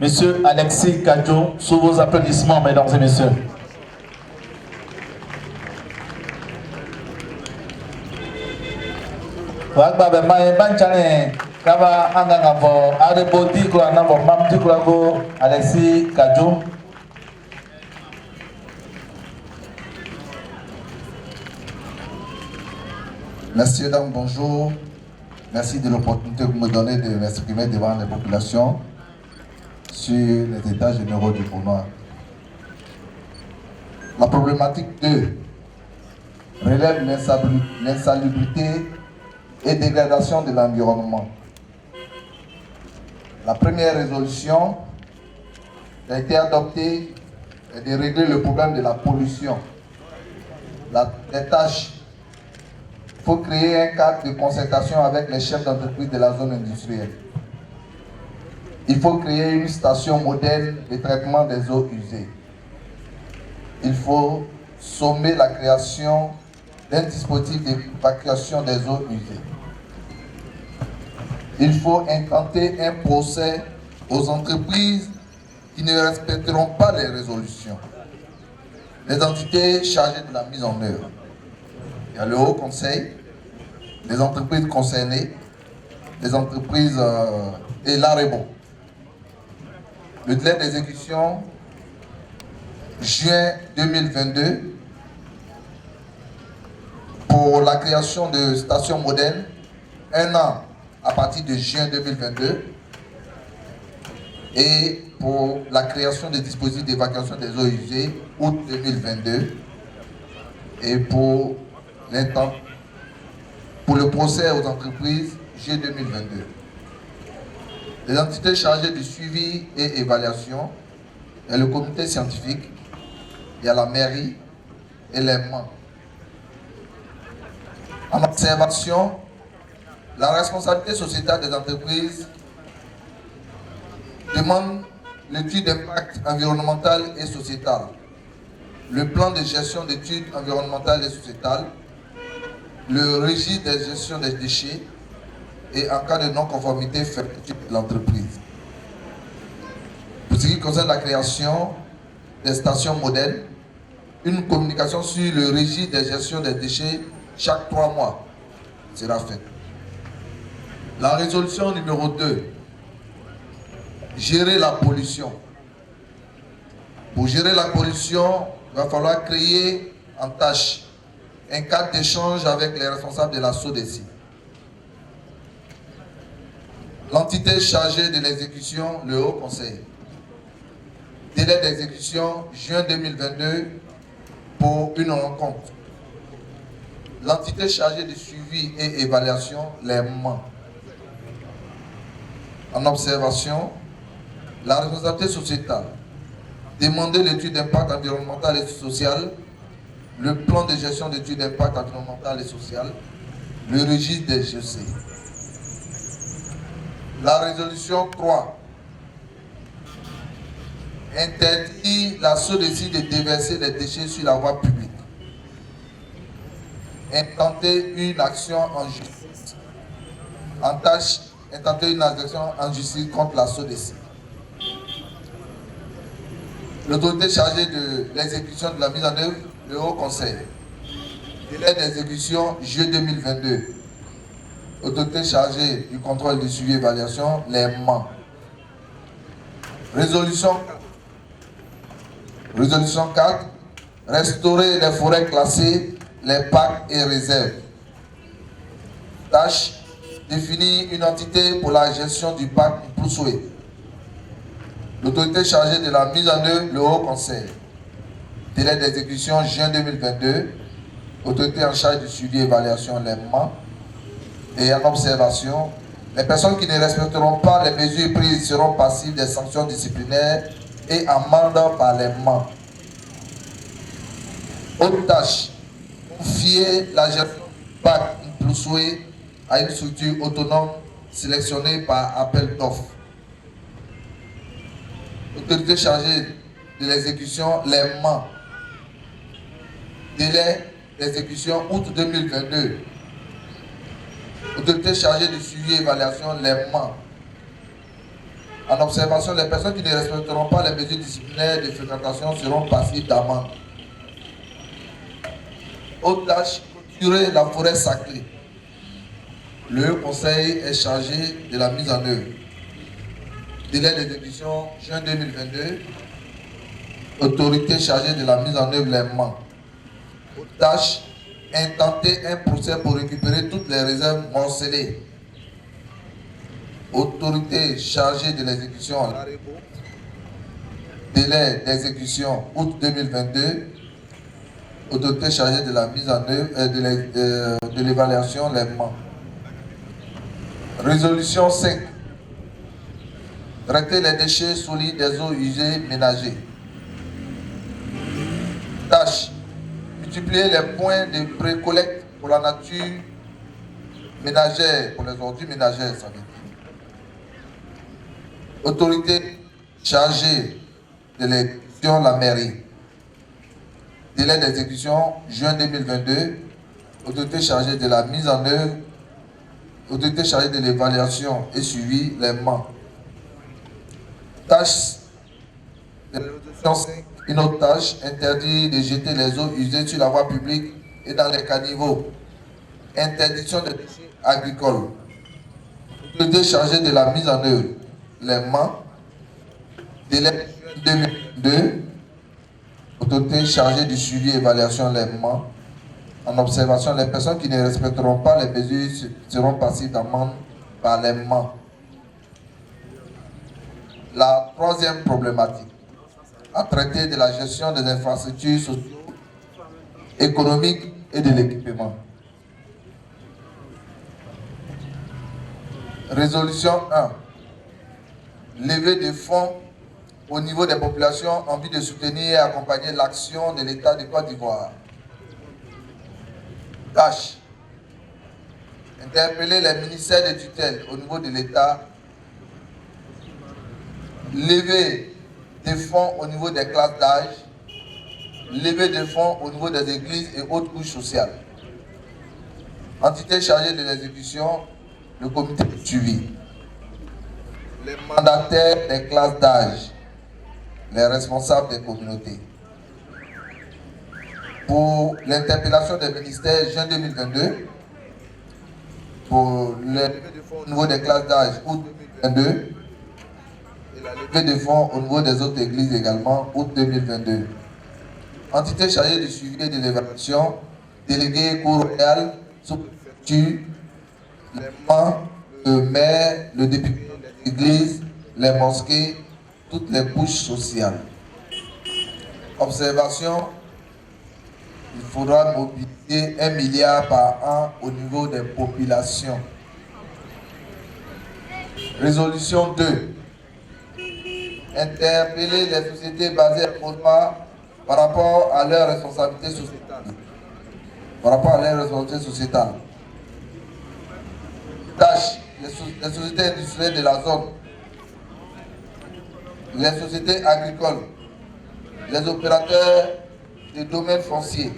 Monsieur Alexis Kadjo, sous vos applaudissements, mesdames et messieurs. Alexis Kadjo. Messieurs, dames, bonjour. Merci de l'opportunité que vous me donnez de m'exprimer devant les populations sur les états généraux du tournoi. La problématique 2 relève l'insalubrité et dégradation de l'environnement. La première résolution qui a été adoptée est de régler le problème de la pollution. Les tâches. Il faut créer un cadre de concertation avec les chefs d'entreprise de la zone industrielle. Il faut créer une station moderne de traitement des eaux usées. Il faut sommer la création d'un dispositif d'évacuation des eaux usées. Il faut intenter un procès aux entreprises qui ne respecteront pas les résolutions. Les entités chargées de la mise en œuvre. Il y a le Haut Conseil, les entreprises concernées, les entreprises et l'AREBO. Le délai d'exécution, juin 2022, pour la création de stations modernes, 1 an à partir de juin 2022, et pour la création des dispositifs d'évacuation des eaux usées, août 2022, et pour le procès aux entreprises, juillet 2022. Les entités chargées du suivi et évaluation, il y a le comité scientifique, il y a la mairie et les membres. En observation, la responsabilité sociétale des entreprises demande l'étude d'impact environnemental et sociétal, le plan de gestion d'études environnementales et sociétales, le registre de gestion des déchets et en cas de non-conformité, fermeture de l'entreprise. Pour ce qui concerne la création des stations modernes, une communication sur le registre de gestion des déchets chaque 3 mois sera faite. La résolution numéro 2, gérer la pollution. Pour gérer la pollution, il va falloir créer en tâche un cadre d'échange avec les responsables de la SODECI. L'entité chargée de l'exécution, le Haut Conseil. Délai d'exécution, juin 2022, pour une rencontre. L'entité chargée de suivi et évaluation, les membres. En observation, la responsabilité sociétale. Demander l'étude d'impact environnemental et social, le plan de gestion d'études d'impact environnemental et social, le registre des GC. La résolution 3 interdit la SODECI de déverser les déchets sur la voie publique. Intenter une action en justice. Intenter une action en justice contre la SODECI. L'autorité chargée de l'exécution de la mise en œuvre, le Haut Conseil. Délai d'exécution, juillet 2022. Autorité chargée du contrôle du suivi et évaluation, les membres. Résolution 4. Restaurer les forêts classées, les parcs et réserves. Tâche. Définir une entité pour la gestion du parc Mploussoé. L'autorité chargée de la mise en œuvre, le Haut Conseil. Délai d'exécution, juin 2022. Autorité en charge du suivi et évaluation, les membres. Et en observation, les personnes qui ne respecteront pas les mesures prises seront passives des sanctions disciplinaires et amendes par les membres. Autre tâche, confier la gestion du parc Mploussoé à une structure autonome sélectionnée par appel d'offres. Autorité chargée de l'exécution, les membres. Délai d'exécution, août 2022. Autorité chargée de suivi et évaluation, les membres. En observation, les personnes qui ne respecteront pas les mesures disciplinaires de fréquentation seront passives d'amende. Autre tâche, clôturer la forêt sacrée. Le Haut Conseil est chargé de la mise en œuvre. Délai d'exécution, juin 2022. Autorité chargée de la mise en œuvre, les membres. Autre tâche, intenter un procès pour récupérer toutes les réserves morcelées. Autorité chargée de l'exécution, délai d'exécution, août 2022. Autorité chargée de la mise en œuvre de l'évaluation, les membres. Résolution 5. Traiter les déchets solides des eaux usées ménagées. Tâche. Multiplier les points de pré-collecte pour la nature ménagère, pour les ordures ménagères, ça veut dire. Autorité chargée de l'exécution, la mairie. Délai d'exécution, juin 2022. Autorité chargée de la mise en œuvre. Autorité chargée de l'évaluation et suivi, les membres. Tâche de l'évaluation, une autre tâche, interdit de jeter les eaux usées sur la voie publique et dans les caniveaux. Interdiction des déchets agricoles. Autorité chargée de la mise en œuvre, les membres. Délai 2022. Autorité chargée du suivi et évaluation, les membres. En observation, les personnes qui ne respecteront pas les mesures seront passibles d'amende par les membres. La troisième problématique, à traiter de la gestion des infrastructures socio-économiques et de l'équipement. Résolution 1. Levée de fonds au niveau des populations en vue de soutenir et accompagner l'action de l'État de Côte d'Ivoire. Tâche. Interpeller les ministères de tutelle au niveau de l'État. Lever des fonds au niveau des classes d'âge. Lever des fonds au niveau des églises et autres couches sociales. Entité chargée de l'exécution, le comité de suivi. Les mandataires des classes d'âge. Les responsables des communautés. Pour l'interpellation des ministères, juin 2022, pour le levée de fonds au niveau des classes d'âge, août 2022, et la levée de fonds au niveau des autres églises également, août 2022. Entité chargée du suivi et de l'évaluation, délégué cour royal, sous-préfecture, les membres, le maire, le député, les églises, les mosquées, toutes les couches sociales. Observation. Il faudra mobiliser 1 milliard par an au niveau des populations. Résolution 2. Interpeller les sociétés basées à Côte d'Ivoire par rapport à leurs responsabilités sociétales. Tâche. Les sociétés industrielles de la zone. Les sociétés agricoles. Les opérateurs des domaines fonciers.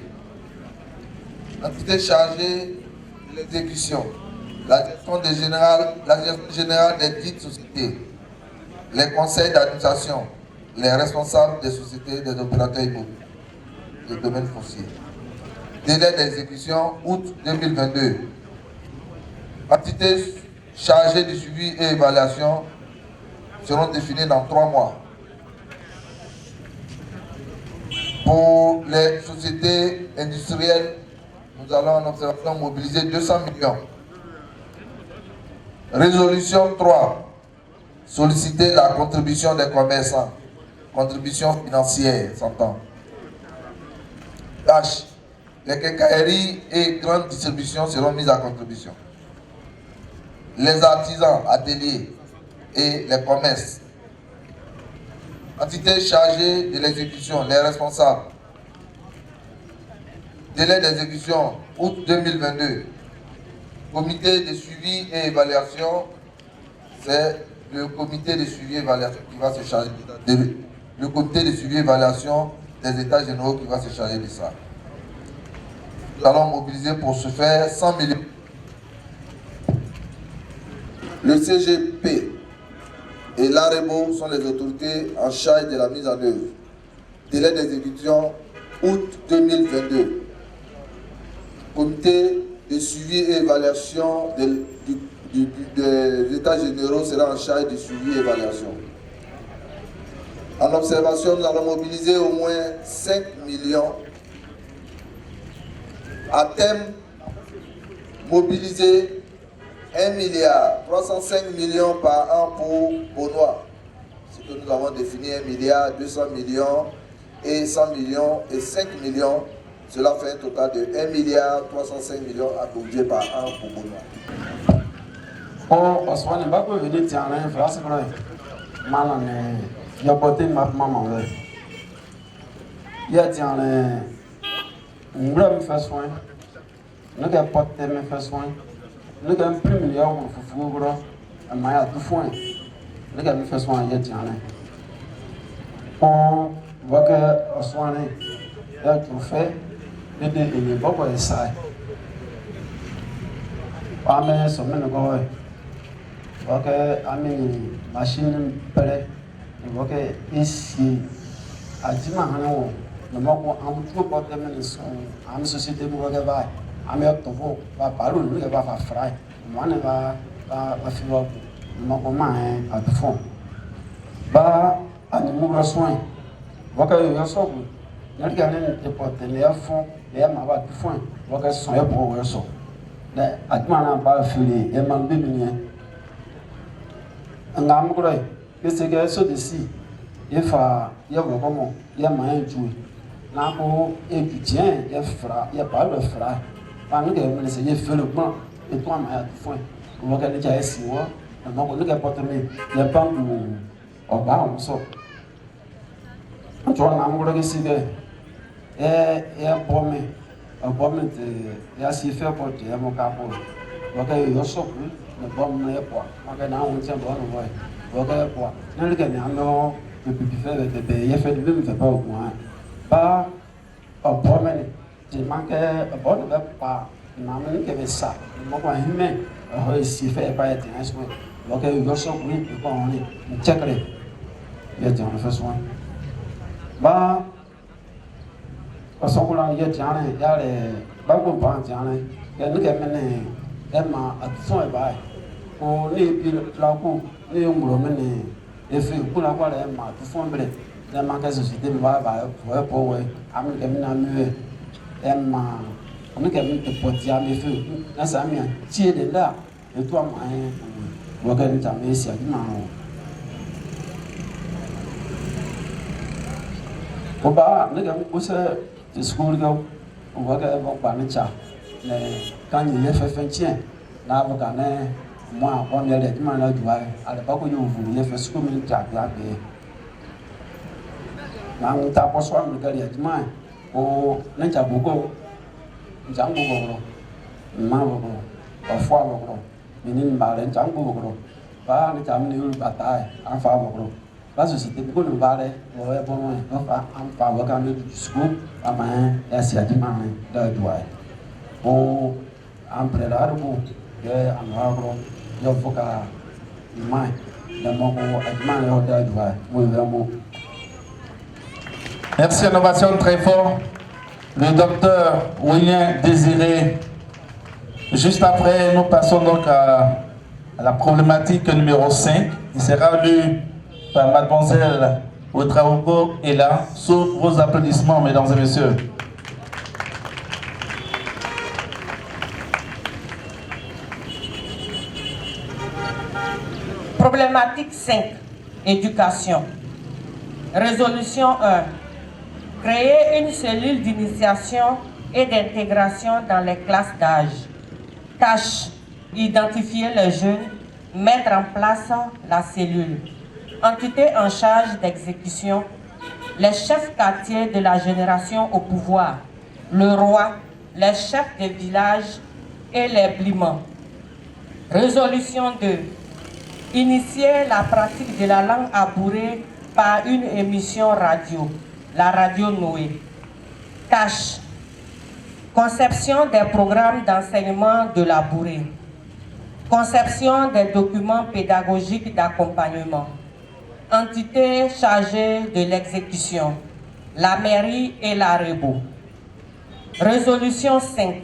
Entité chargée de l'exécution, la gestion générale des dites sociétés, les conseils d'administration, les responsables des sociétés des opérateurs immobiliers, des domaines fonciers. Délai d'exécution, août 2022. Entité chargée du suivi et évaluation seront définies dans 3 mois. Pour les sociétés industrielles, nous allons en observation mobiliser 200 millions. Résolution 3. Solliciter la contribution des commerçants. Contribution financière, s'entend. Tâche. Les quincailleries et grandes distributions seront mises à contribution. Les artisans, ateliers et les commerces. Entité chargée de l'exécution, les responsables. Délai d'exécution, août 2022. Comité de suivi et évaluation, c'est le comité de suivi et évaluation qui va se charger le comité de suivi et évaluation des états généraux qui va se charger de ça. Nous allons mobiliser pour ce faire 100 millions. Le CGP et l'AREBO sont les autorités en charge de la mise en œuvre. Délai d'exécution, août 2022. Comité de suivi et évaluation des états généraux sera en charge du suivi et évaluation. En observation, nous allons mobiliser au moins 5 millions. À terme, mobiliser 1 milliard 305 millions par an pour Beaunois. Ce que nous avons défini, 1 milliard 200 millions et 100 millions et 5 millions. Cela fait un total de 1 milliard 305 millions à budget par an pour Beaunois. Oh, parce qu'on n'est pas venir tiens, il faut se prendre. malane yabote ma maman le ya tiane ngura me fait soin ne ga porte me fait soin ne ga imprime ya wo fufu gro ama ya tu foin ne ga me fait soin ya tiane on voit que soin ya tu fait de de boko esai ame so me no go ok ami machine pere ok ici adima hano no moko am tu ko teme so am société mo ga ba am yo to vo ba paru no ga ba fa fry mo ne ba fi wo mo ko ma a to fon ba ani mo ga soin ok yo so ku na ga ne te pote le fon le ma ba to fon ok so yo bo yo so na adima na ba fi le e ma bi mi ngam groi que que so de si e fa ye go como ye ma enju na ko e du tien ye fra ye pas le fra pa nge me se ye fait le plan et toi ma fo o ga ni ja esi wo na mo ko nge porte me ye pa mu o ba o so to na mo groi si de e bo me te ya si fait porte ya mo ka po o ga yo so ku le bom na po ma na un tiens bon ouais ok quoi ne le gagne non le plus faire le bébé il fait de même fait pas au moins pas au promener je manque bon ne pas na me que veut ça moi quoi humain si fait pas être un soin ok yo so oui quoi on est check les il y a un fait soin ba parce qu'on a il y a les ba ko pas tiens les ne que mener Emma at fond et bail. On est puis la coup, les ongles menés. Et fait pour la voir Emma, tout fond blé. La marque société va pour ouais. Ami Camina muet. Emma, on est Camille de Potia, mes feux. Là, ça m'a tiré de là. Et toi, moi, regarde ta messe à Dimano. Au bas, les gars, vous savez, de school go, on va faire un panicha. Quand il y a fait un tien, là, vous avez moi, on est les mains là, du à l'époque où vous voulez faire ce que vous avez fait. Là, on t'a pas soin de garder du main. On n'a beaucoup. Nous avons beaucoup. Nous avons beaucoup. Parfois, beaucoup. Nous avons beaucoup. Pas nous avons une bataille. Enfin, beaucoup. La société, beaucoup de balais. On est bon. Enfin, on va gagner du scoop. À main, et c'est à du main. Là, du on emprunta beaucoup de amaro de voca mai de mon adman de Merci, innovation très fort. Le docteur William Désiré. Juste après, nous passons donc à la problématique numéro 5. Il sera lu par mademoiselle Ouedraogo et là, sous vos applaudissements, mesdames et messieurs. Problématique 5. Éducation. Résolution 1. Créer une cellule d'initiation et d'intégration dans les classes d'âge. Tâche. Identifier les jeunes. Mettre en place la cellule. Entité en charge d'exécution. Les chefs quartiers de la génération au pouvoir. Le roi, les chefs de village et les blimans. Résolution 2. Initier la pratique de la langue abourée par une émission radio, la radio Noé. Tâche. Conception des programmes d'enseignement de la bourrée. Conception des documents pédagogiques d'accompagnement. Entité chargée de l'exécution, la mairie et la REBO. Résolution 5.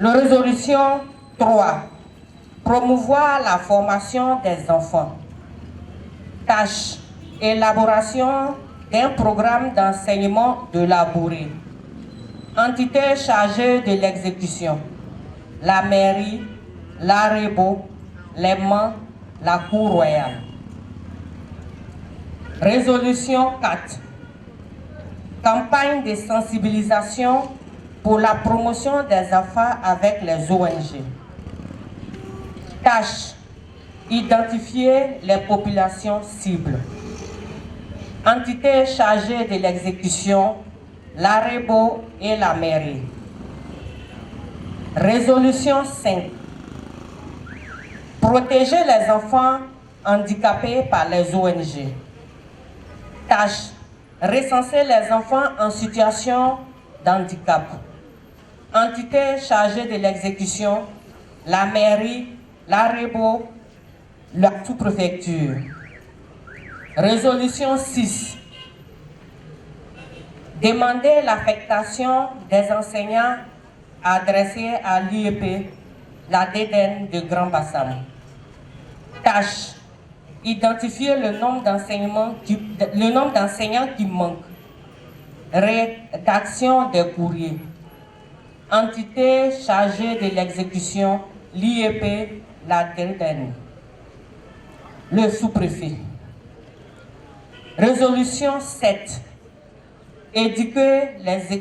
La résolution 3. Promouvoir la formation des enfants. Tâche. Élaboration d'un programme d'enseignement de la bourrée. Entité chargée de l'exécution. La mairie, la REBO, les MAN, la Cour royale. Résolution 4. Campagne de sensibilisation pour la promotion des enfants avec les ONG. Tâche. Identifier les populations cibles. Entités chargées de l'exécution, l'AREBO et la mairie. Résolution 5. Protéger les enfants handicapés par les ONG. Tâche. Recenser les enfants en situation d'handicap. Entité chargée de l'exécution, la mairie, l'AREBO, la sous-préfecture. Résolution 6. Demander l'affectation des enseignants adressés à l'IEP, la DEDEN de Grand Bassam. Tâche. Identifier le nombre d'enseignants qui manquent. Rédaction des courriers. Entité chargée de l'exécution, l'IEP, la DEDEN. Le sous-préfet. Résolution 7. Équiper les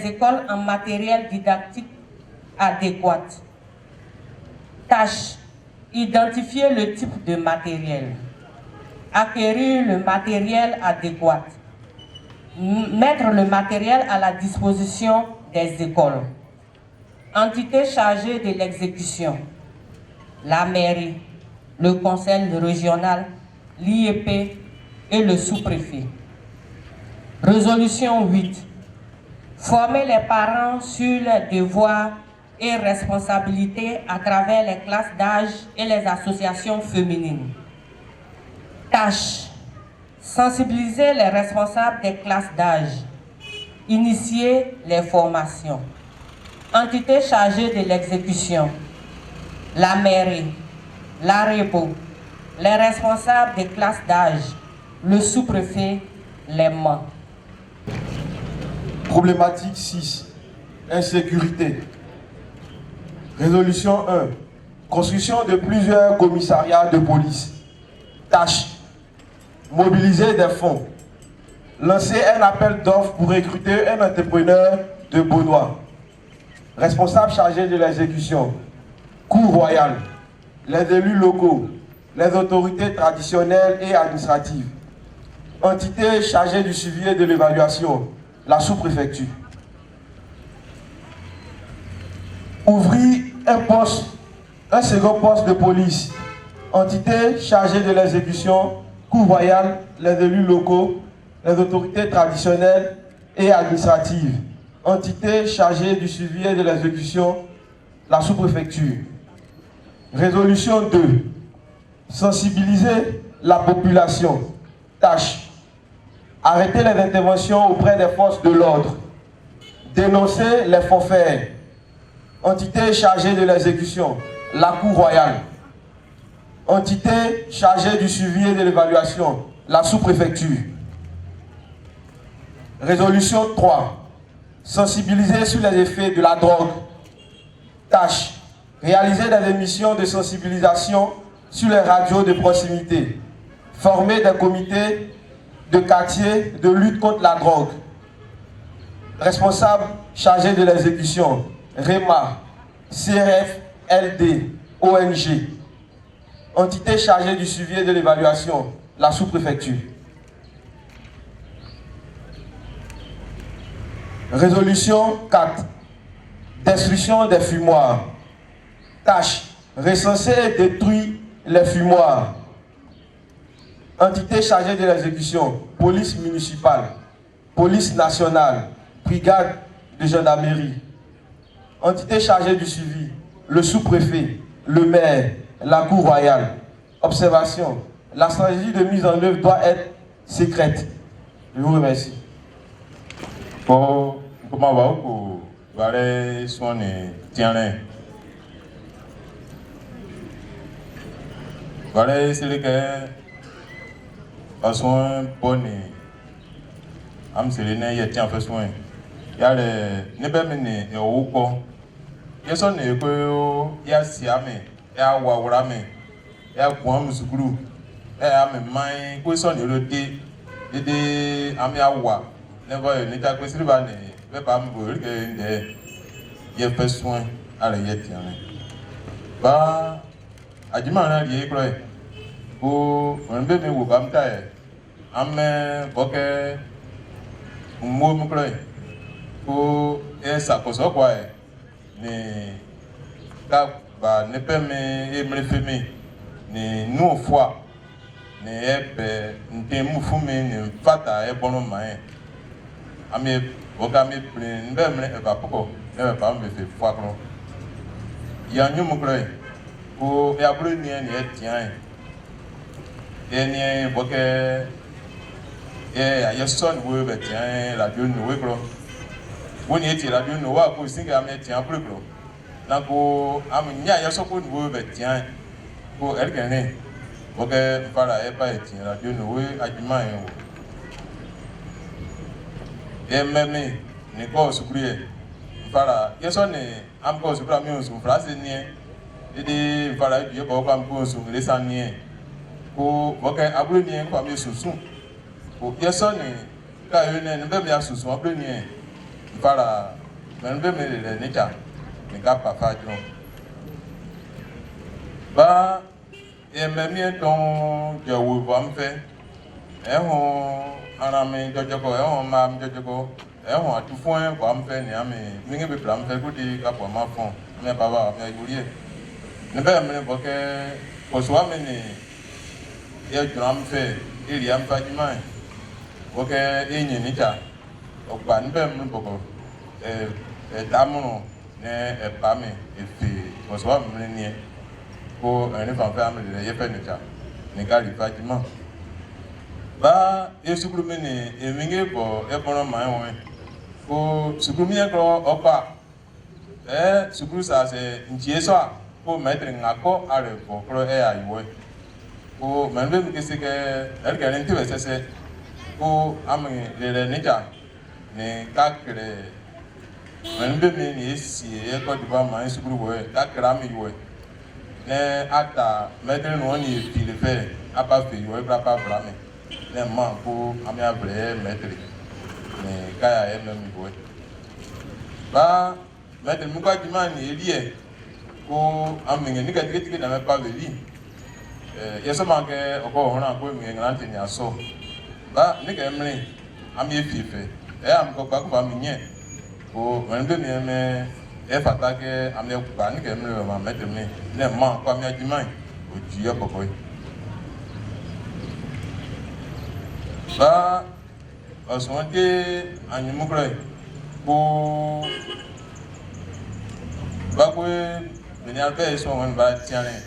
écoles en matériel didactique adéquat. Tâche. Identifier le type de matériel. Acquérir le matériel adéquat. Mettre le matériel à la disposition des écoles. Entité chargée de l'exécution. La mairie, le conseil régional, l'IEP et le sous-préfet. Résolution 8. Former les parents sur les devoirs et responsabilités à travers les classes d'âge et les associations féminines. Tâche. Sensibiliser les responsables des classes d'âge. Initier les formations. Entité chargée de l'exécution. La mairie, l'AREBO, les responsables des classes d'âge, le sous-préfet, les membres. Problématique 6. Insécurité. Résolution 1. Construction de plusieurs commissariats de police. Tâche. Mobiliser des fonds. Lancer un appel d'offres pour recruter un entrepreneur de Beaunois. Responsable chargé de l'exécution. Cour royale. Les élus locaux. Les autorités traditionnelles et administratives. Entité chargée du suivi et de l'évaluation. La sous-préfecture. Ouvrir un second poste de police. Entité chargée de l'exécution, cour royale, les élus locaux, les autorités traditionnelles et administratives. Entité chargée du suivi et de l'exécution, la sous-préfecture. Résolution 2. Sensibiliser la population. Tâche. Arrêter les interventions auprès des forces de l'ordre. Dénoncer les forfaits. Entité chargée de l'exécution, la Cour royale. Entité chargée du suivi et de l'évaluation, la sous-préfecture. Résolution 3. Sensibiliser sur les effets de la drogue. Tâche. Réaliser des émissions de sensibilisation sur les radios de proximité. Former des comités de quartier de lutte contre la drogue. Responsable chargé de l'exécution, REMA, CRF, LD, ONG. Entité chargée du suivi et de l'évaluation, la sous-préfecture. Résolution 4. Destruction des fumoirs. Tâche. Recenser et détruire les fumoirs. Entité chargée de l'exécution, police municipale, police nationale, brigade de gendarmerie. Entité chargée du suivi, le sous-préfet, le maire, la cour royale. Observation. La stratégie de mise en œuvre doit être secrète. Je vous remercie. Comment va-t-il pour son terrain? Voilà, c'est le cas. Soin bon am c'est les nez y a fait soin. Il y a les nebemene et au co. Il y a son écho, il y a siame, il y a wawrame, il y a guam sugru, il y a mes mains, quoi son le dé, de amiawa. Never n'était pas si banné, mais pas me il y a fait soin à la yétienne. Bah, ajima na rie kro ko mbe me wo bam ta e ame boke mo mu kro ko e sakoso kwa e ni ka ba ne pe me e mre fe me ni nu fois ni ebe nte mu fu me ni fata e bono mai ame boka me prin nbe mre e ba poko e ba me fe fois kro ya nyu mu kro ko ya bru ni e tian e ni boke ya son wo be tian radio no we kro woni eti radio no wa ko singa ame tian bru kro na ko am nya ya so ko wo be tian ko ergene boke para e pa eti radio no we ajima yen wo e meme ni ko sukuriye para yeso ni am ko sukura mi osun frase ni e para bi ko am ko osun le san ni ko boke aburo ni ko mi susun ko yeso ni ka yo ni be mi asusun aburo ni para be mi le ni ta ni ka pa fa jo ba e meme ton je wo bo am fe e ho ara mi jojo ko e ho ma mi jojo ko e ho atu fun e bo am fe ni ami mi nge be plan fe ko di ka po ma fun me baba me yuri e ni be mi bo ke ko so ami ni e drum fe iri am fa jima o ke enyi ni ta o gba ni be mi bo ko damunu ne e pa mi e fi ko so ami ni ko ni fa fa ami le ye fe ni ta ni ka ri fa jima ba esukuru mi ni eminge bo e bono mai won ko sukuru mi e kro opa sukuru sa se ntie so a ko metre ngako are bo kro e ayiwo ko manbe mi kese ke ergere nti wesese ko ami le nija ni kakre manbe mi ni esi e ko diba mai sukuru wo e kakra mi wo ne ata metre no ni file fe apa fe yo e bra pa bra mi ne ma ko ami abre metre ni kaya e memi boy ba metre mu kwa jima ni elie ko ami ni ka tike na me pa beli yeso ma ke oko hona ko mi ngran tin ya so ba ni ka emre ami efife am ko ba ko ba mi nye ko mende ni me e fata ke ami ku ba ni ka emre ma metre ni ne ma ko ami ajima o ji ya boko ba osonte anyumukre ko ba ko ni albe so won ba tiane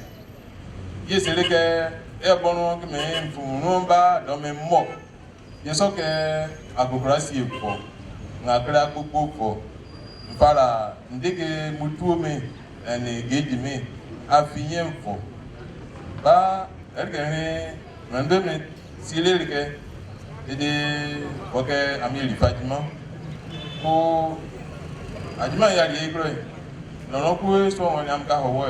yesele ke e bonu ke me funu ba do me mo yeso ke agograsi ko ngakra gbogbo ko para ndege mutuo me eni geji me afiyen fo ba ergene mande me silele ke ede boke amiri fatima ko ajima ya ri egro no ku so won am ka howo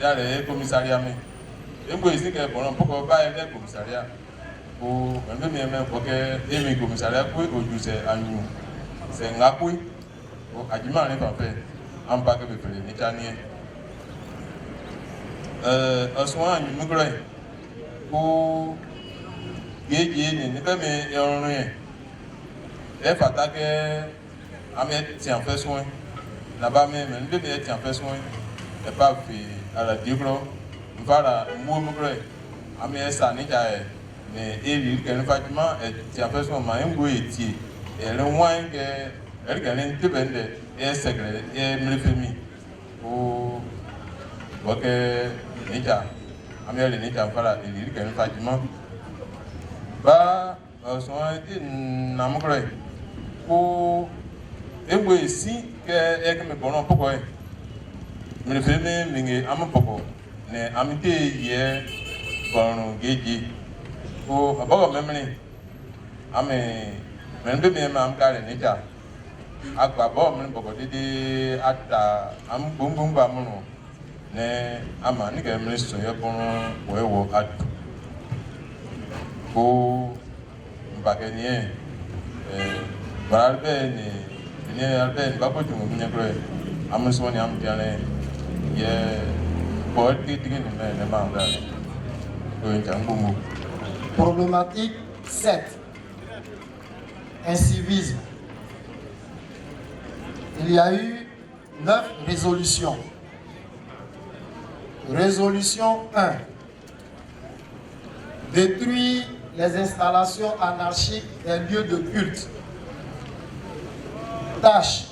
ya re komisaria mi egbo isike boron poko ba e komisaria ko ndo mi me boke emi komisaria ku ojuse anyu se ngapu ko ajima ni fa fe am pa ke be fere ni tani oswa anyu mugro ko yeje ni be me yorun e fata ke ami ti en fait soin na ba me nbe be ti en fait soin e pa fi ala digro mfara mu mugre ami esa ni ja e ni eri ke ni fatima e ti en fait soin ma ngo eti e le wan ke e ke ni ti bende e segre e mrefemi o boke ni ja ami ele ni ja mfara eri ke ni fatima ba so ti na mugre ko egbe si ke e me bono poko e me fe me minge am poko ne amite ye bono geji ko abago memni ame mende me am kare ni ja agba bo me poko dede ata am bumbumba mu ne ama ni ke me so ye bono wewo atu ko mbagenie barbe ni albe ba ko tu mu nyagre am so ni am tiane ye Problématique 7. Incivisme. Il y a eu 9 résolutions. Résolution 1. Détruire les installations anarchiques des lieux de culte. Tâche.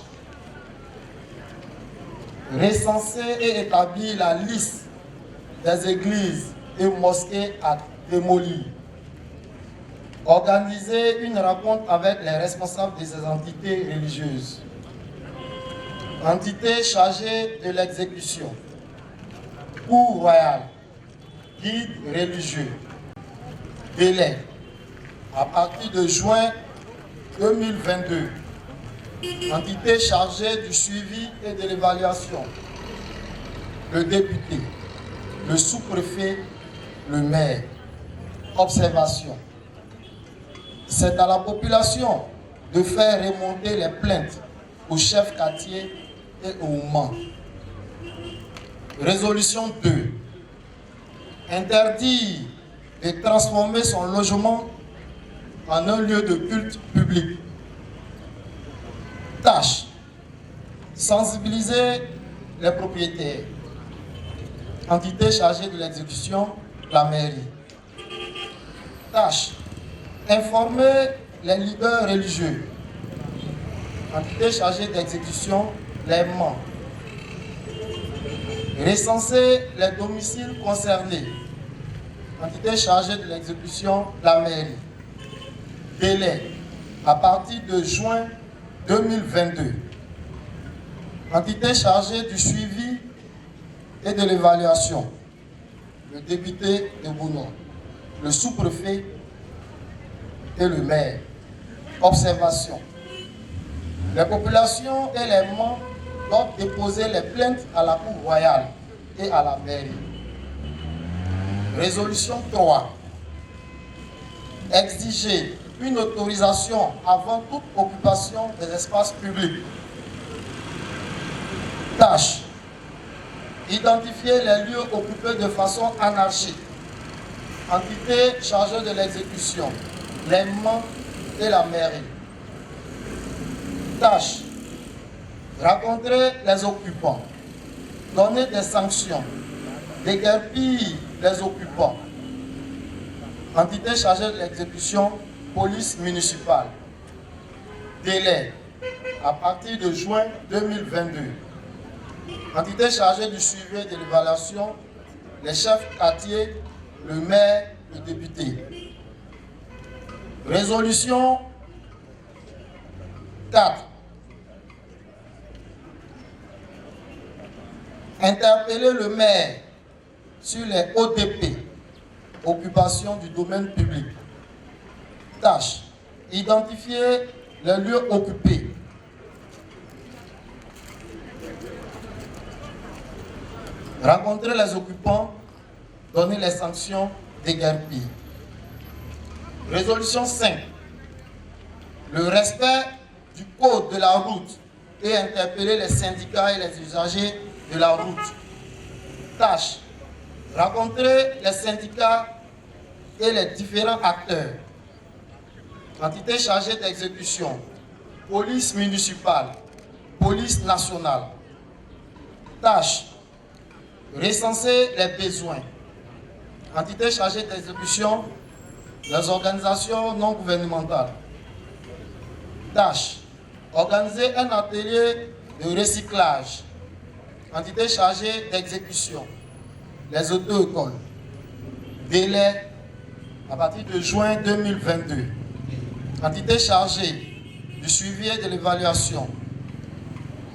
Recenser et établir la liste des églises et mosquées à démolir. Organiser une rencontre avec les responsables de ces entités religieuses. Entité chargée de l'exécution. Cour royale. Guide religieux. Délai. À partir de juin 2022. Entité chargée du suivi et de l'évaluation. Le député. Le sous-préfet. Le maire. Observation. C'est à la population de faire remonter les plaintes au chef quartier et au membres. Résolution 2. Interdire de transformer son logement en un lieu de culte public. Tâche. Sensibiliser les propriétaires. Entité chargée de l'exécution, la mairie. Tâche. Informer les leaders religieux. Entité chargée d'exécution, les membres. Recenser les domiciles concernés. Entité chargée de l'exécution, la mairie. Délai. À partir de juin 2022. Entité chargée du suivi et de l'évaluation. Le député de Bounon. Le sous-préfet et le maire. Observation. Les populations et les membres doivent déposer les plaintes à la Cour royale et à la mairie. Résolution 3. Exiger une autorisation avant toute occupation des espaces publics. Tâche. Identifier les lieux occupés de façon anarchique. Entité chargée de l'exécution. Les membres et la mairie. Tâche. Rencontrer les occupants. Donner des sanctions. Déguerpir les occupants. Entité chargée de l'exécution, police municipale. Délai. À partir de juin 2022. Entité chargée du suivi et de l'évaluation, les chefs quartiers, le maire, le député. Résolution 4. Interpeller le maire sur les ODP, occupation du domaine public. Tâche. Identifier les lieux occupés. Rencontrer les occupants, donner les sanctions, déguerpir. Résolution 5. Le respect du code de la route et interpeller les syndicats et les usagers de la route. Tâche. Rencontrer les syndicats et les différents acteurs. Entité chargée d'exécution. Police municipale. Police nationale. Tâche. Recenser les besoins. Entité chargée d'exécution. Les organisations non gouvernementales. Tâche. Organiser un atelier de recyclage. Entité chargée d'exécution. Les auto-écoles. Délai à partir de juin 2022. Entité chargée du suivi et de l'évaluation.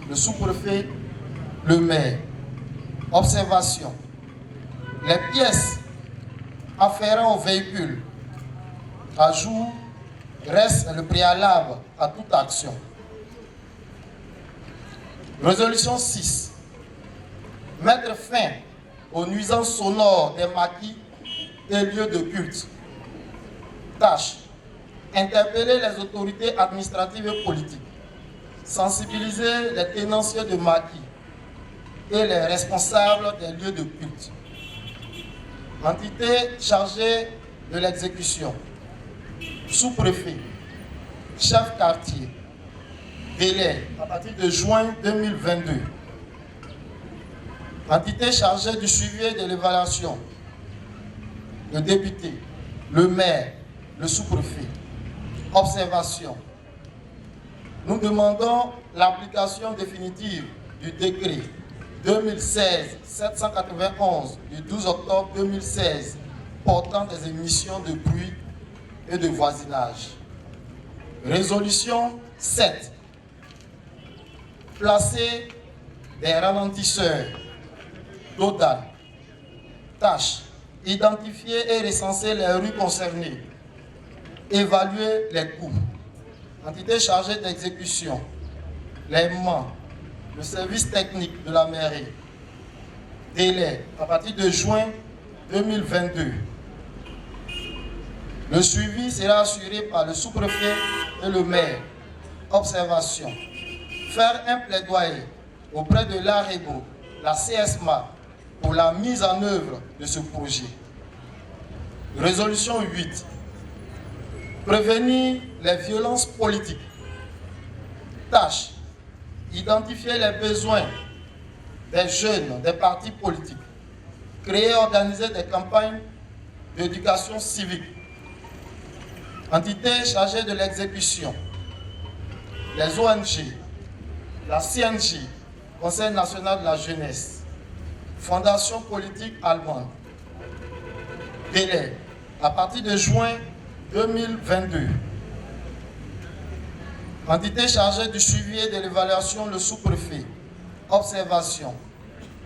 Le sous-préfet, le maire. Observation. Les pièces afférentes au véhicule à jour reste le préalable à toute action. Résolution 6. Mettre fin aux nuisances sonores des maquis et lieux de culte. Tâche. Interpeller les autorités administratives et politiques. Sensibiliser les tenanciers de maquis. et les responsables des lieux de culte. Entité chargée de l'exécution, sous-préfet, chef quartier, délai à partir de juin 2022. Entité chargée du suivi et de l'évaluation, le député, le maire, le sous-préfet. Observation. Nous demandons l'application définitive du décret 2016-791 du 12 octobre 2016 portant des émissions de bruit et de voisinage. Résolution 7. Placer des ralentisseurs d'ODAN. Tâche. Identifier et recenser les rues concernées. Évaluer les coûts. Entité chargée d'exécution. Les MAN. Le service technique de la mairie. Délai à partir de juin 2022. Le suivi sera assuré par le sous-préfet et le maire. Observation. Faire un plaidoyer auprès de l'AREBO, la CSMA, pour la mise en œuvre de ce projet. Résolution 8. Prévenir les violences politiques. Tâche. Identifier les besoins des jeunes, des partis politiques. Créer et organiser des campagnes d'éducation civique. Entité chargée de l'exécution. Les ONG. La CNJ, Conseil national de la jeunesse. Fondation politique allemande. Délai à partir de juin 2022. Entité chargée du suivi et de l'évaluation, le sous-préfet. Observation.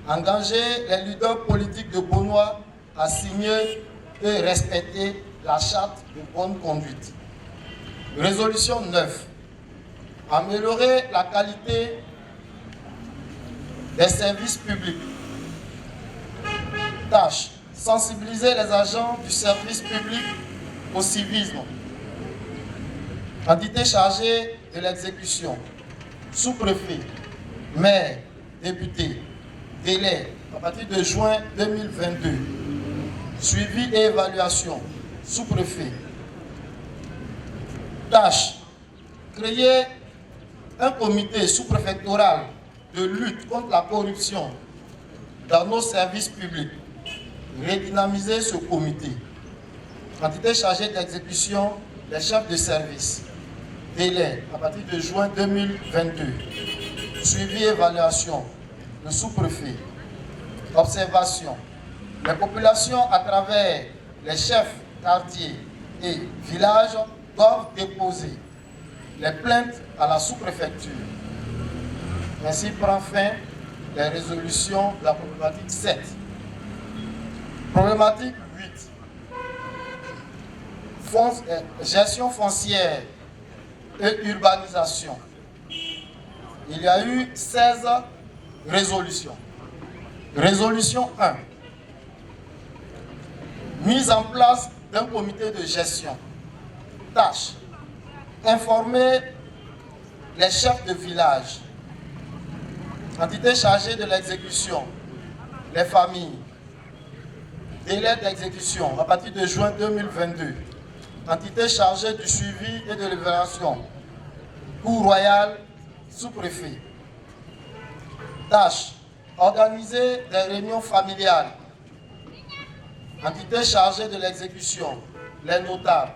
Engager les leaders politiques de Beaunois à signer et respecter la charte de bonne conduite. Résolution 9. Améliorer la qualité des services publics. Tâche. Sensibiliser les agents du service public au civisme. Entité chargée de l'exécution. Sous-préfet, maire, député. Délai à partir de juin 2022. Suivi et évaluation. Sous-préfet. Tâche. Créer un comité sous-préfectoral de lutte contre la corruption dans nos services publics. Redynamiser ce comité. Entité chargée d'exécution, les chefs de service. Délai à partir de juin 2022. Suivi et évaluation. Le sous-préfet. Observation. Les populations à travers les chefs quartiers et villages doivent déposer les plaintes à la sous-préfecture. Ainsi prend fin les résolutions de la problématique 7. Problématique 8. Gestion foncière et urbanisation. Il y a eu 16 résolutions. Résolution 1. Mise en place d'un comité de gestion. Tâche. Informer les chefs de village. Entité chargée de l'exécution. Les familles. Délai d'exécution à partir de juin 2022. Entité chargée du suivi et de l'évaluation. Cour royale, sous-préfet. Tâche. Organiser des réunions familiales. Entité chargée de l'exécution. Les notables.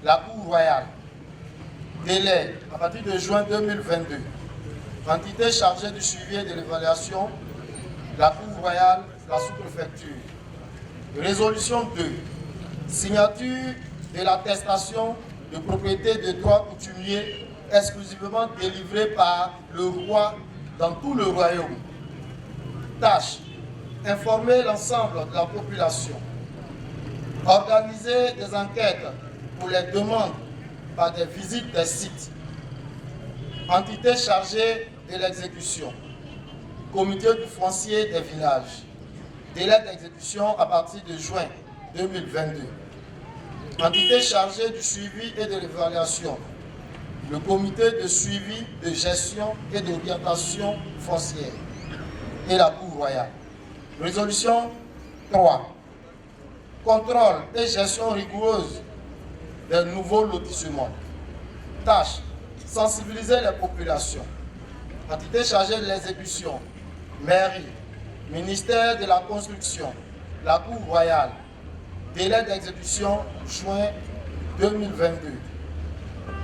La Cour royale. Délai à partir de juin 2022. Entité chargée du suivi et de l'évaluation. La Cour royale, la sous-préfecture. Résolution 2. Signature de l'attestation de propriété de droits coutumiers exclusivement délivrée par le roi dans tout le royaume. Tâche. Informer l'ensemble de la population. Organiser des enquêtes pour les demandes par des visites des sites. Entité chargée de l'exécution. Comité du foncier des villages. Délai d'exécution à partir de juin 2022. Entité chargée du suivi et de l'évaluation. Le comité de suivi, de gestion et d'orientation foncière. et la Cour royale. Résolution 3. Contrôle et gestion rigoureuse des nouveaux lotissements. Tâche, sensibiliser les populations. Entité chargée de l'exécution, mairie, ministère de la construction, la Cour royale. Délai d'exécution, juin 2022.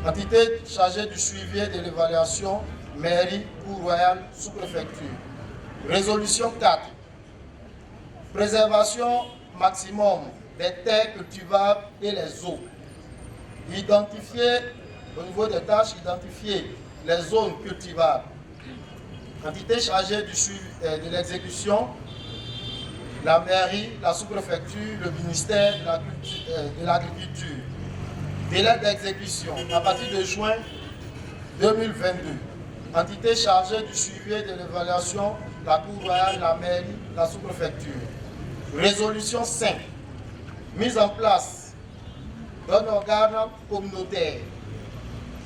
Entité chargée du suivi et de l'évaluation, mairie, Cour royale, sous-préfecture. Résolution 4. Préservation maximum des terres cultivables et les eaux. Identifier, au niveau des tâches, identifier les zones cultivables. Entité chargée du suivi de l'exécution, la mairie, la sous-préfecture, le ministère de l'agriculture. Délai d'exécution à partir de juin 2022. Entité chargée du suivi et de l'évaluation, la Cour royale, la mairie, la sous-préfecture. Résolution 5. Mise en place d'un organe communautaire.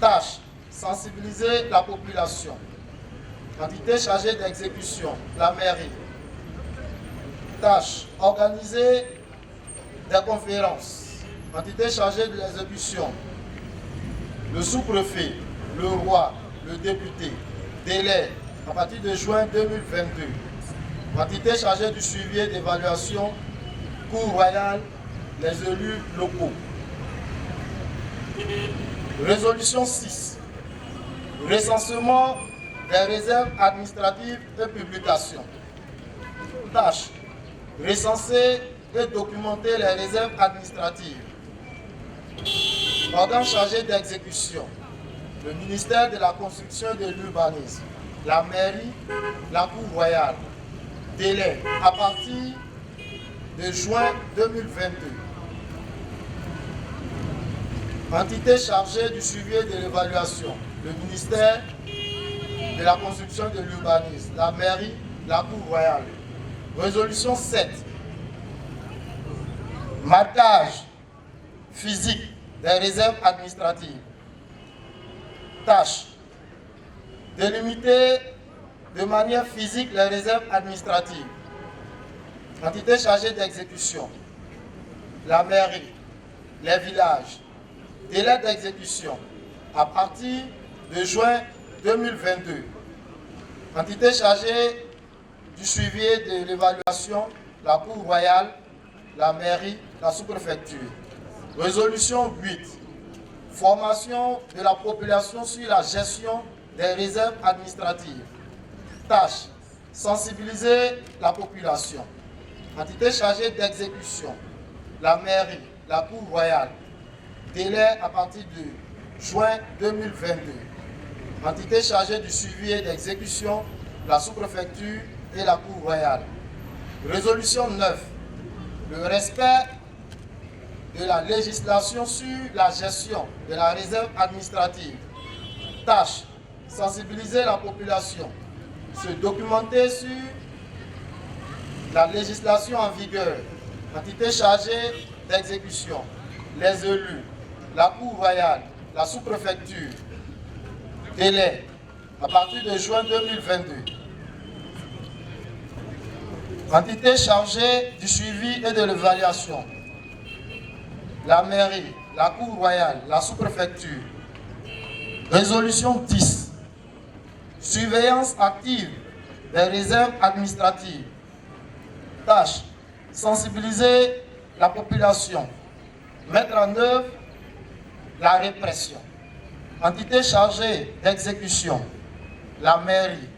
Tâche, sensibiliser la population. Entité chargée d'exécution, la mairie. Tâche, organiser des conférences. Entité chargée de l'exécution, le sous-préfet, le roi, le député. Délai à partir de juin 2022. Entité chargée du suivi et d'évaluation, Cour royale, les élus locaux. Résolution 6. Recensement des réserves administratives et publications. Tâche, recenser et documenter les réserves administratives. Organe chargé d'exécution, le ministère de la Construction et de l'Urbanisme, la mairie, la Cour royale. Délai à partir de juin 2022. Entité chargée du suivi et de l'évaluation, le ministère de la Construction et de l'Urbanisme, la mairie, la Cour royale. Résolution 7. Marquage physique des réserves administratives. Tâche, délimiter de manière physique les réserves administratives. Entité chargée d'exécution, la mairie, les villages. Délai d'exécution à partir de juin 2022. Entité chargée du suivi et de l'évaluation, la Cour royale, la mairie, la sous-préfecture. Résolution 8. Formation de la population sur la gestion des réserves administratives. Tâche, sensibiliser la population. Entité chargée d'exécution, la mairie, la Cour royale. Délai à partir de juin 2022. Entité chargée du suivi et d'exécution, la sous-préfecture et la Cour royale. Résolution 9. Le respect de la législation sur la gestion de la réserve administrative. Tâche, sensibiliser la population, se documenter sur la législation en vigueur. Entité chargée d'exécution, les élus, la Cour royale, la sous-préfecture. Délai à partir de juin 2022. Entité chargée du suivi et de l'évaluation, la mairie, la Cour royale, la sous-préfecture. Résolution 10. Surveillance active des réserves administratives. Tâche, sensibiliser la population, mettre en œuvre la répression. Entité chargée d'exécution, la mairie,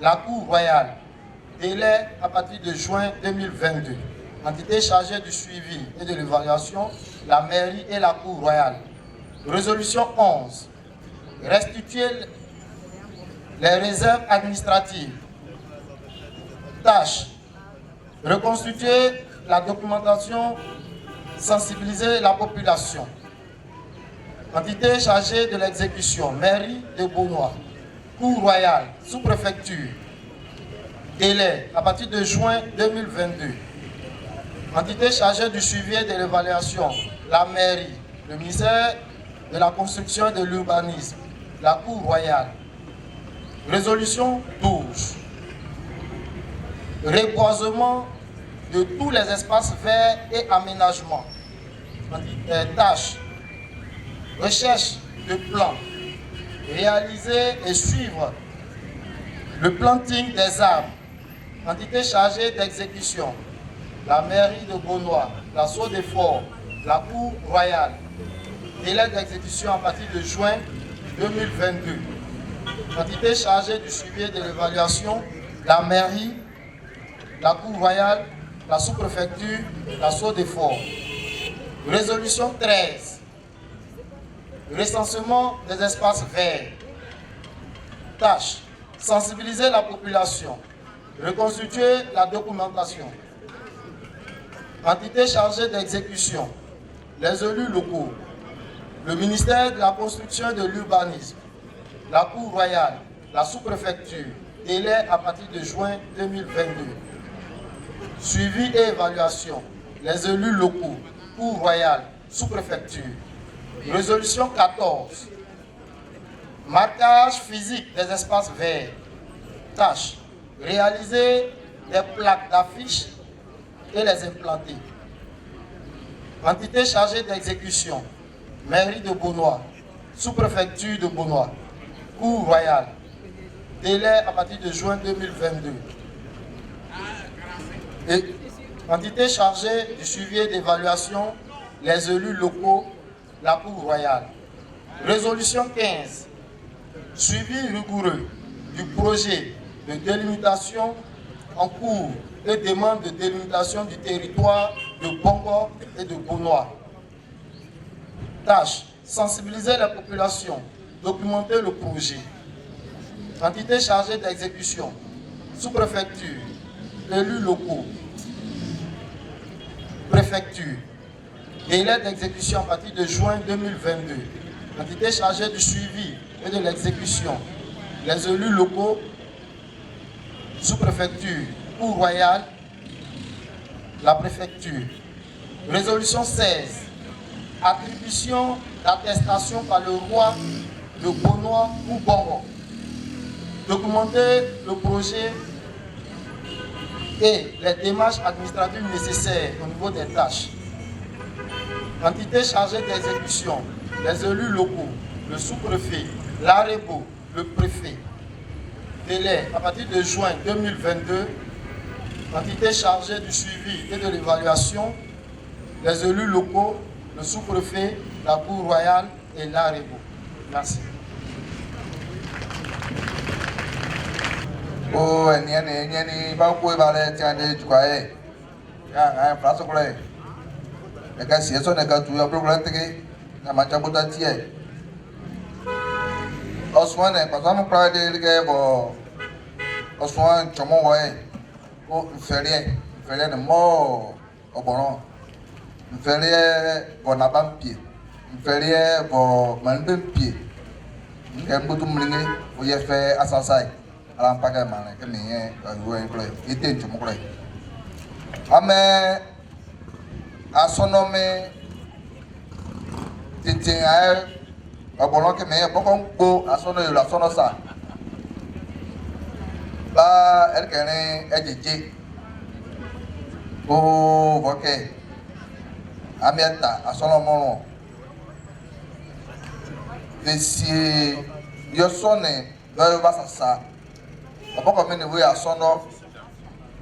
la Cour royale. Délai à partir de juin 2022. Entité chargée du suivi et de l'évaluation, la mairie et la Cour royale. Résolution 11. Restituer les réserves administratives. Tâche, reconstituer la documentation, sensibiliser la population. Entité chargée de l'exécution, mairie de Beaunois, Cour royale, sous-préfecture. Délai à partir de juin 2022. Entité chargée du suivi et de l'évaluation, la mairie, le ministère de la Construction et de l'Urbanisme, la Cour royale. Résolution 12. reboisement de tous les espaces verts et aménagements. Tâches, recherche de plans, réaliser et suivre le planting des arbres. Entité chargée d'exécution, la mairie de Beaunois, la Sceaux des Forts, la Cour royale. Délai d'exécution à partir de juin 2022. Entité chargée du suivi et de l'évaluation, la mairie, la Cour royale, la sous-préfecture, la Sceaux des Forts. Résolution 13. Recensement des espaces verts. Tâche. Sensibiliser la population. Reconstituer la documentation. Entité chargée d'exécution. Les élus locaux. Le ministère de la Construction et de l'Urbanisme. La Cour royale. La sous-préfecture. Délai à partir de juin 2022. Suivi et évaluation. Les élus locaux. Cour royale. Sous-préfecture. Résolution 14. Marquage physique des espaces verts. Tâche. Réaliser des plaques d'affiches et les implanter. Entité chargée d'exécution. Mairie de Beaunois. Sous-préfecture de Beaunois. Cour royale. Délai à partir de juin 2022. Et entité chargée du suivi et d'évaluation, les élus locaux, la Cour royale. Résolution 15. Suivi rigoureux du projet de délimitation en cours et demande de délimitation du territoire de Bongo et de Beaunois. Tâche. Sensibiliser la population. Documenter le projet. Entité chargée d'exécution. Sous-préfecture. Élus locaux. Préfecture. Délai d'exécution à partir de juin 2022. Entité chargée du suivi et de l'exécution. Les élus locaux. Sous-préfecture. Cour royale. La préfecture. Résolution 16. Attribution d'attestation par le roi de Beaunois ou Bongo. Documenter le projet et les démarches administratives nécessaires au niveau des tâches. Entité chargée d'exécution, les élus locaux, le sous-préfet, l'AREBO, le préfet. Délai à partir de juin 2022. Entité chargée du suivi et de l'évaluation, les élus locaux, le sous-préfet, la Cour royale et l'AREBO. Merci. Oh, ni ba ko ba le tian de juae. Ya, place ko le. E ka si eso ne ka tu ya program te na ma cha bota tie. Oswane pa samu pra de ke bo Oswan chomo wa e. O ferie ne mo oboron. Ferie bo na bampie. Ferie bo manbempie. Nkem butu mlinge o ye fe asasai. Alam pakai mana? Kami gue yang boleh itu cuma boleh. Ame asonome tinting air abolong kami pokong go asono yula asono sa. Ba erkene ejiji. Go voke. Amiata asono mono. Desi yosone baru bahasa sa. Apa kami ni boleh asono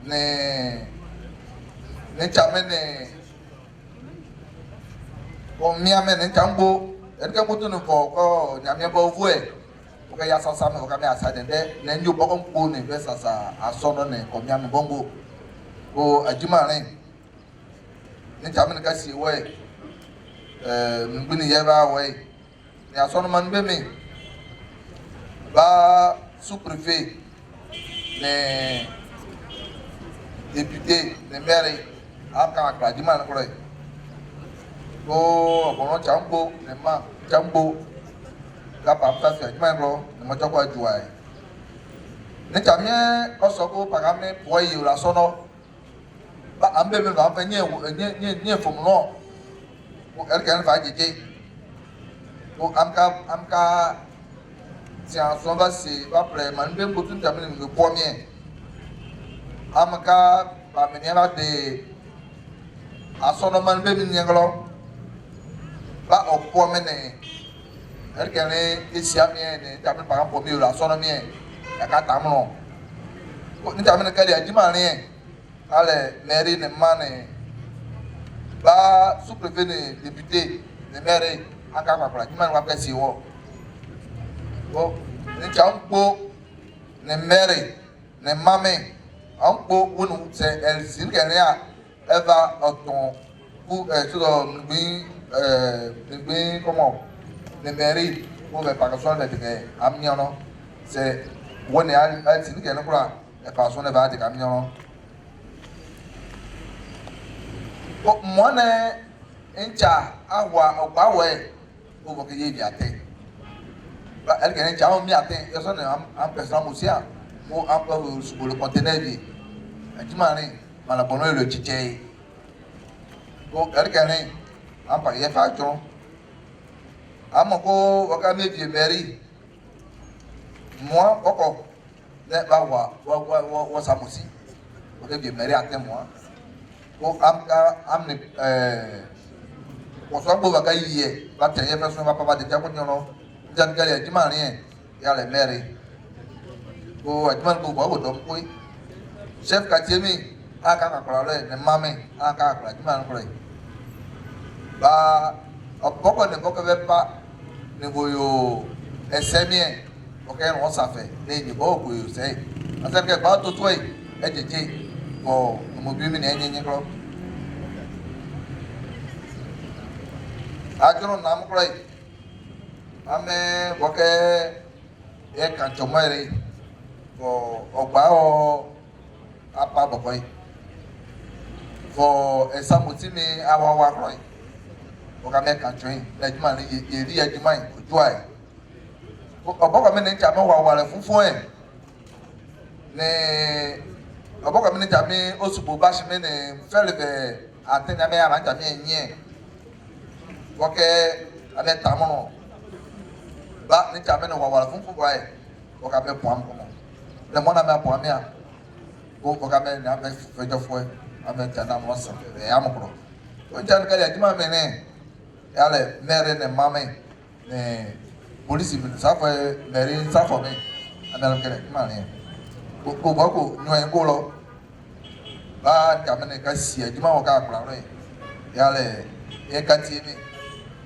ne came ne komiame ne cambo, erkamu tu nupo ko nyamnya bau vue, bukan ya sasa me kami asa dende ne nyu pokong pu ne besa sa asono ne komiame bongo, ko ajima ne came ne kasi we, mbini yeba we, ne asono man be me, ba sous-préfet. Les députés, les maires, encore à Diman, oh, bon, Jambo, les mains, Jambo, la papa, c'est Diman, le Machako Jouai. Les camions, au Soko, par exemple, pour y la sono, pas un peu, va venir, ni formulon, pour quelqu'un va dire, pour Amka. Si on s'en va, c'est après, man, bien beaucoup de terminer le premier. amaka bameniana de asonoman be minyanglo ba opo mene erkene esiamie ne tamen pa po mi o asonomie ya katamno ni tamen kali ajimane ale mairie ne mane ba sous-préfet ne député ne maire aka papala jimane wa pesi wo o ni champo ne maire ne mame ampo wonu se el sirkene ya eva oton pour sur le comment le mairie pour les personnes de amiano c'est on est à sirkene pour les personnes va de camion moi ne encha awa ogbawe o bo ke ye biate ba el ke encha o mi ate yo so ne am personne musia o am pour le conteneur bi ajimani mala bono le chiche o el ke ne am pa ye fa jo am ko o ka me bi mairie moi oko ne ba wa samusi o ke bi mairie ate moi ko am ne ko so gbo baka yiye ba teye fe so ba papa de jago nyono jan gale ajimani ya le mairie ko ajimani ko bo do ko chef katiemi aka ka kala ne mame aka ka ajimani ko ba opoko ne boko be pa ne boyo esemie okay on ça fait ne bo ko yo sei asa ke ba to toi ejeje ko mo bi mi ne enye ko ajono nam ko ame boke e kan chomere ko ogba o apa bokoy for esamuti mi awawa ko o ka me kan join la juma ni eri ajuma ojo ai oboko mi ni chama wa wale funfun e ne oboko mi ni chami osubo bashi mi ni felebe atenya me ara chami enye boke ame tamono ba ni chami no wa wale funfun boy o ka me poam ko le mona me poam ya o ka me na me fejo fo ame tana mo sa e amokro o jan kali ajuma me ne yale maire ne mame ne police mi sa fo maire sa fo me amel kele ma ne ko ba ko nyo en ko lo ba jamane ka si ajuma o ka kula re yale e ka ti mi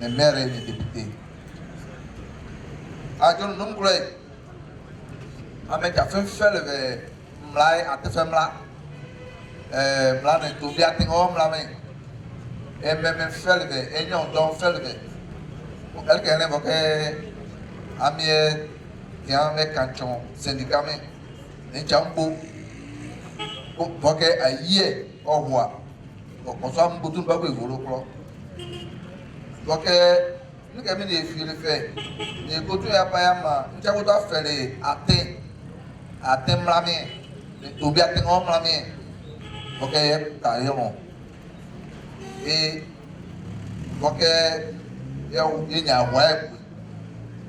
ne maire ne député ajon num kule ame ka fe le ve mlai ate fe mla mla ne to bi ate o mla me e me felve e nyon don felve el ke ne boke amie ya me kanchon syndicat me ni champo boke aye ohwa o so am butun ba ko evolo kro boke ni ke mi ni fi le fe ni ko to ya pa ya ma ncha ko to afele ate mla me ni to bi ate o mla me boke ta yo e boke eu nya wa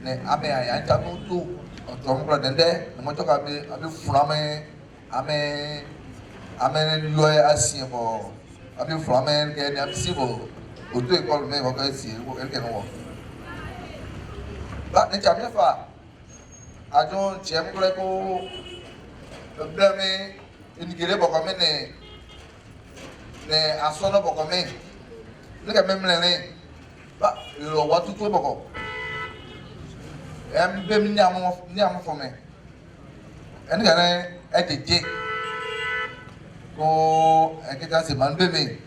ne ame ya nta no tu o mo dende mo to ka bi abi furame ame lo asie bo abi furame ke ni abi bo o to e ko me bo ka si o el ke no ba ne cha me fa ajo chem ko blame inigere bo ko me ne asono bo ko me ne ka memle ne ba lo wa tutu bo ko em be mi nyam fo me en ga ne e deje ko e ke ka se man be me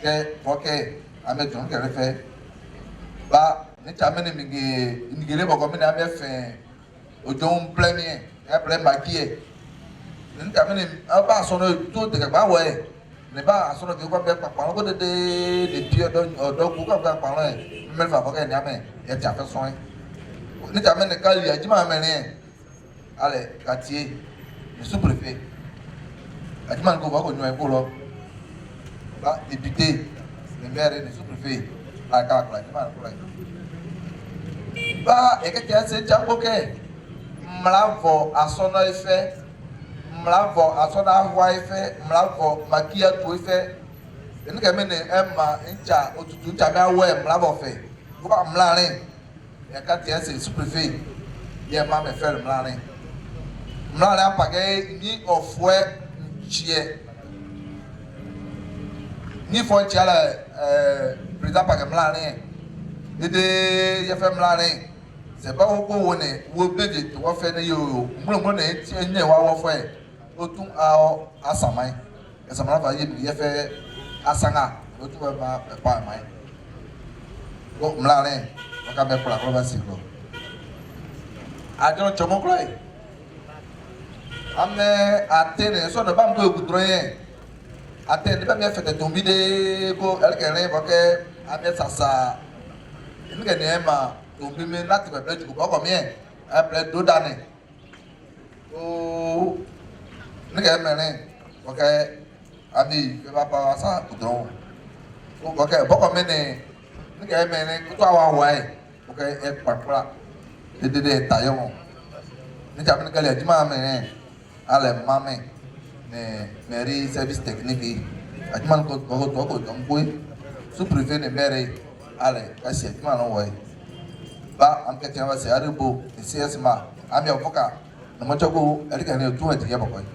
ke boke ame jon ke refe ba ni ta me ne mi ge ni gele bo ko me na me fe ojo premier e pre ma kie ni ta me ne ba so no to de ba wo e ne ba so no ke ko be pa ko de pio do ku ko pa lo e me fa boke ni ame e ta fe so ni ta me ne ka li ajima me ne ale katie le sous-préfet ajima ko ba ko nyo e ko lo ba député le maire le sous-préfet aka ko ajima ko la ba e ke tia se jambo ke mlavo asono ife mlavo asona hwa ife mlavo makia tu ife nika mene emma ncha otutu ncha me awe mlavo fe ko mlare ya ka tie se superfe ye ma me fel mlare apage ni ofwe chie ni fo chala président page mlare dede ye fe mlare c'est pas wo woni wo beje to wo fe ne yo mlo na enye wa wo fe otun a asamai esamara fa ye fe asanga otun ba pa mai ko mlare o ka me kula ko ba siglo ajon chomo kloi ame atene so no bam to egudro yen atene ba me fete tombide ko elkere boke ame sasa nge ne ma tombi me lati be bleju ko mi e ble do dane o nge mere boke abi be ba sa kudro ko boke boko me ne nge mere ko to awa wa e boke e papra de tayo ni jamin kale ajima me ale mame ne mairie service technique ajman ko don boy sous préfet ne maire ale kasi ajman no way ba am ketia ba se aribo cs ma am ya foka no mo choko erika ne tu ati ya bokoy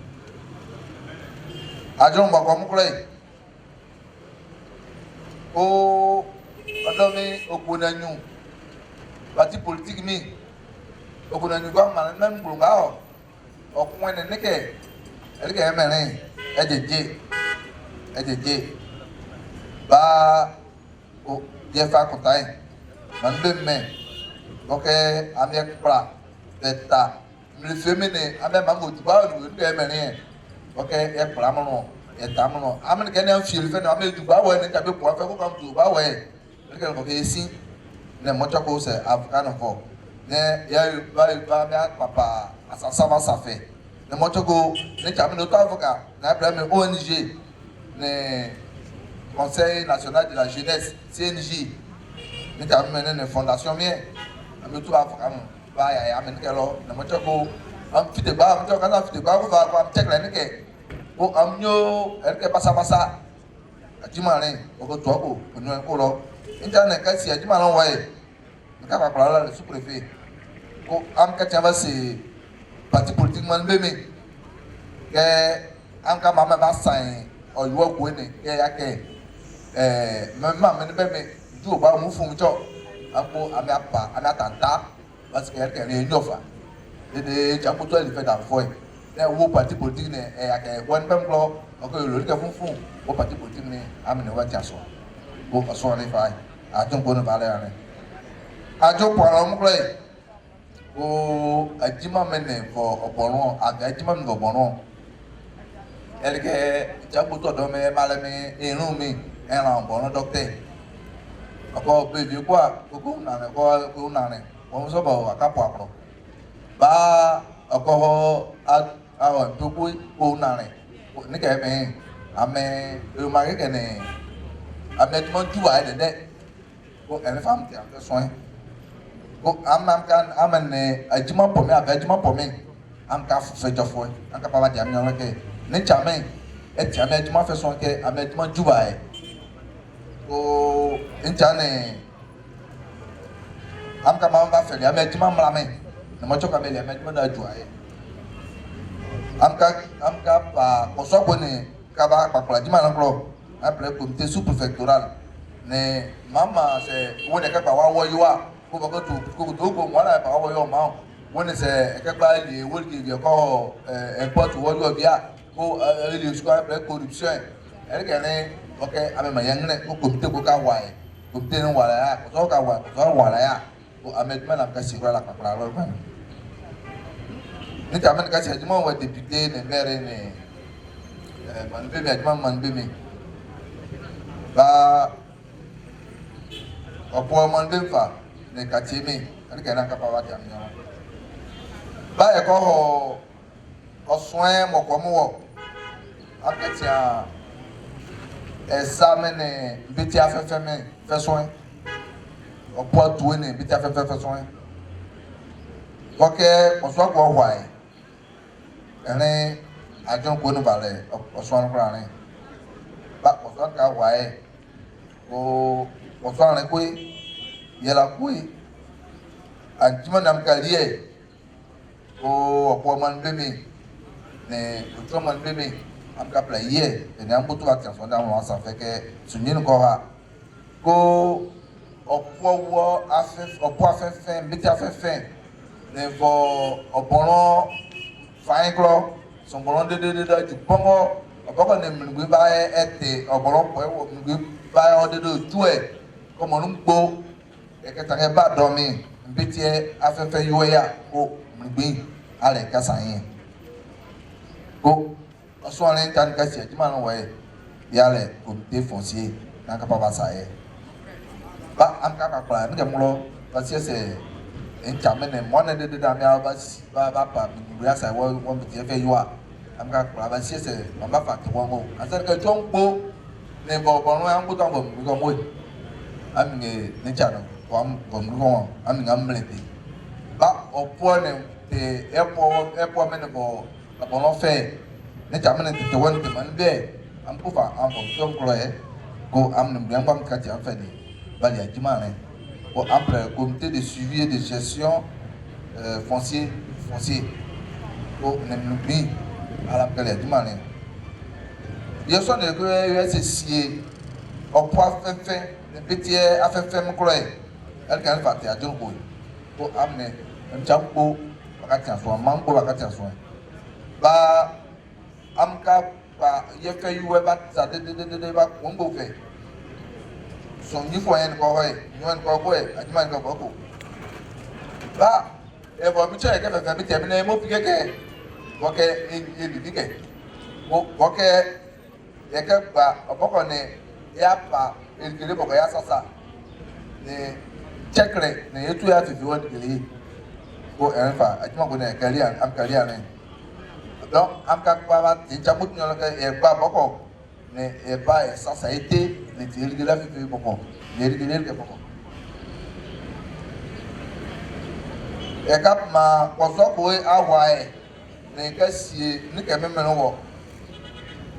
ajon ba ko mukule o adomi ogunanyu parti politique mi ogunanyu gwa man nan bulunga o ọkùnrin ní nìkẹ́ ẹ̀ríkẹ́ ẹ̀mẹ́rin ẹ̀jẹ̀jẹ̀ bá yẹfa kùtà yìí màá bẹ mẹ́ ọkẹ́ àmì ẹ̀kpra bẹ̀ta mìlífẹ́mi ni àmì ẹ̀màmù òtù báwo ni nìkẹ́ ẹ̀mẹ́rin yẹn ọkẹ́ ẹ̀kpra múnú ẹ̀ta múnú àmì nìkẹ́ ẹ̀nà fìlì fẹ́ ni àmì ẹ̀dù báwo ẹ̀ ní tàbí pọ̀ ẹ̀fẹ́ kó kàn tó báwo ẹ̀ ẹ̀ríkẹ́ ẹ̀kọ́ esi ní ẹ̀mọ́tsọ́kọ́ sẹ̀ àfùkánùfọ̀ ní yẹ papa asasama safe ne motogo ne chami no to avocat na premier ONG ne Conseil national de la jeunesse CNJ ne chami ne fondation mien ami to avocat ba ya men kelo ne motogo am fite ba am to kana fite ba ko ba ko am check la ne ke ko am nyo erke basa ajima re o ko to ko no ko lo internet ka si ajima ran wa e ka pa la le sous-préfet ko am ka chava se parti politique man beme ke am ka mama ba sign o yo ko ni ke ya ke mama me beme du ba mu fun jo apo ami apa ana tanta parce que ke ni nyofa de jambo to ele fe da fo e wo parti politique ne e ya ke won bem klo o ko lo ke fun wo parti politique ni am ne wa jaso bo aso ni fa a ton ko no ba le ane ajo po ro mu klo o ajima mene for oboron aga ajima mene oboron elke jabu to do me male mi irun mi eran oboron doctor oko baby kwa ko na ne won so ba akapo apro ba oko a to ko na ne ni ke me ame o ma ke ne ame ti mo ju wa de ko en fam ti am soin ko am kan amane ajuma pomi abajuma pomi am ka fejofo am ka papa jam nyon ke ne chame e ti ame ajuma fe son ke ame ajuma juba e ko intane am ka ma ba fe ame ajuma mlame ne mo choka mele ame ajuma da jua e am ka pa ko so ko ne ka ba pa kula jima na klo après comité sous préfectoral ne mama se wo ne ka pa wa wo yiwa ko ba ko to ko mo na pa wo yo ma woni se e ka ba le wo ki bi ko import wo yo bia ko le su ka corruption e ke ne okay ame ma yang ne ko comité ko ka wa e comité no wa la ko so ka wa so wa la ya ko ame ma na ka si ko la ka la lo ba ni ta man ka si ajuma wa député ne maire ne man be mi ajuma man be mi ba opo man be fa ne katimi ani kana kapa wa jam nyo ba e ko ho oswen mo ko mo akatia examine biti afefe me feswen opo tuwe ne biti afefe feswen koke oswa ko hwai ene adjon ko no vale oswan krane ba oswan ka wae o oswan ko yela ko anjima nam kalie o opo man bemi ne o man bemi am ka pla ye ne am butu action so da mo sa fe ke sunyin ko ha ko opo afefe mbiti afefe ne vo obono fain klo so bono de ju pongo oboko ne mgbe ba ete obono po ewo mgbe ba o de ju e ko mo ngbo e ke ta ke ba do mi mbiti afefe yo ya ko mgbe ale ka san yin ko so alen tan ka si ti ma no we yale comité foncier na ka pa sa e ba am ka kla mi ke mo ba si se en chamene mo ne de da mi ba pa mi ya sa wo mi ti fe yo am ka kla ba si se ma ba fa ti wo ngo asa ka jongbo ne bo no am bu ton bo mi ko mo am ne cha no am ko mi ko am ngam le ti ba opo ne te epo me ne bo no fe ne chamene ti to won ti man be am ku fa am bo ton klo e ko am ne bi am ka ti am fe ni ba ya jimane après comité de suivi et de gestion foncier au Nemnubi à la Calais du Mané. Il y a son de USC au poids fait le petit a fait mon collègue. Elle a fait à Djogo pour amener un champo à Katia, mango à Katia. Bah, Amka, il y a fait Ueba, ça de Congo fait. Son niveau est encore adjuman ko boko ba e bo mi chere ke fe mi temi na mo pike ke boke e bi ke boke e ke ba oboko ne ya pa e kele boko ya sasa ne chekre ne yetu ya fi won kele ko e fa adjuman ko ne career am career ne donc am ka ba ti jamut nyo ke e ba boko ne e ba e sasa été ne ti ri la fi boko ne ri ke boko e kap ma koso ko awa e ne ka sie ne ke me no wo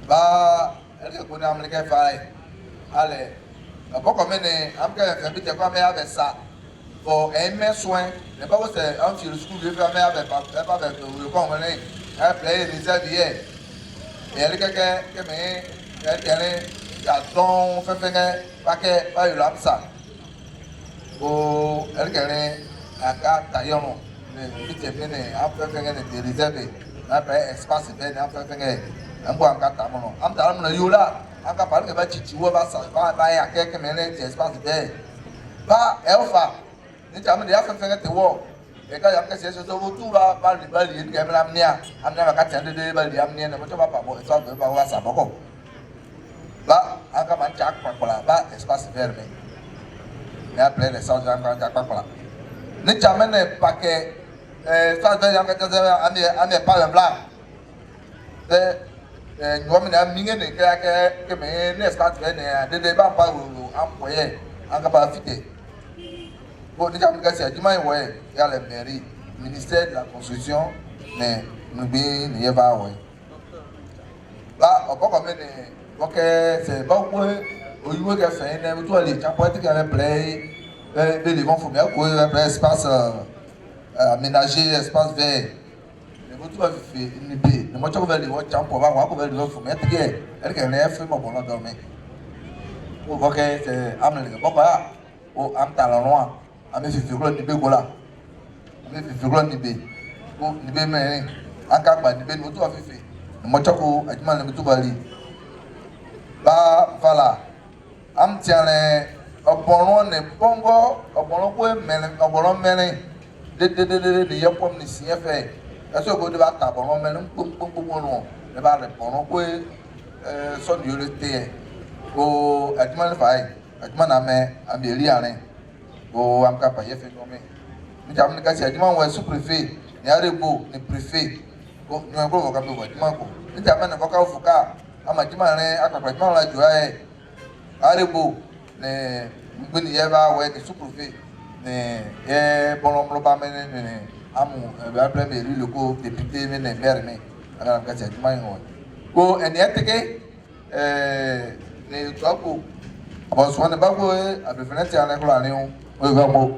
ba e ke ko na am ne ke fa e ale boko me ne am ka fe bi te kwa me ave sa o e me soin ne ba wo se am fi school de fa me ave ba be ko me ne e play reserve ye e le ke me e tele ya don fefenge pake ba yo lapsa o e ke aka tayono ne bite mene afefenge ne de reserve na pa espace be ne afefenge ambo aka tamono am taram na yola aka pa ke ba chichiwo ba sa ba ya ke mene de espace be ba elfa ni tamu de afefenge te wo e ka yam ke se so tu ba li ke mena amnia ba ka tande de ba li amnia ne mo to ba pa bo so ba wa sa boko ba aka man chak pa ba espace vert ne après les gens aka chak pa ne chamene pa ke ça veut dire que on est pas blanc de nyomi na minge ne ke me ne espace vert ne de ba pa wo ampoye aka ba fite bon ni kam kasi adima wo ya la mairie ministère de la construction ne nubi ne yeba wo ba opoko me ne ok c'est pas quoi oyiwe ke fe ne to ali chapo ti ke play de livons faut bien ko espace aménagé espace vert ne mo to va fi ni be ne mo chako veli wo chapo ba wa ko veli wo faut mais ti ke e ke ne fe mo bono do me o ok c'est amle ke papa o am talon ami fi glo ni be gola ami fi glo ni be o ni be me aka gba ni be no to va fi ne mo chako adima ne to bali ba voilà am tiane oboron ne bongo oboron ko mele oboron mele de yepom ni cfe eso go de ba ta oboron mele pum no le ba le boron ko so ni le te o adima le fai adima na me ameli ane o am ka pa ye fe no me mi jam ni ka si adima wa sous préfet ni arebo ni préfet ko ni ko ka be wa adima ko mi jam na ko ka fuka ama jima ne akpakpa jima la jo ai arebo ne ngini ye ba we ni sous-préfet ne ye bonomlo ba me ne amu be après me le ko député me ne maire me ana mkati adwuma ho ko ene eteke ne twapo aboswa ne bago abefenete ana ko ani o vraiment.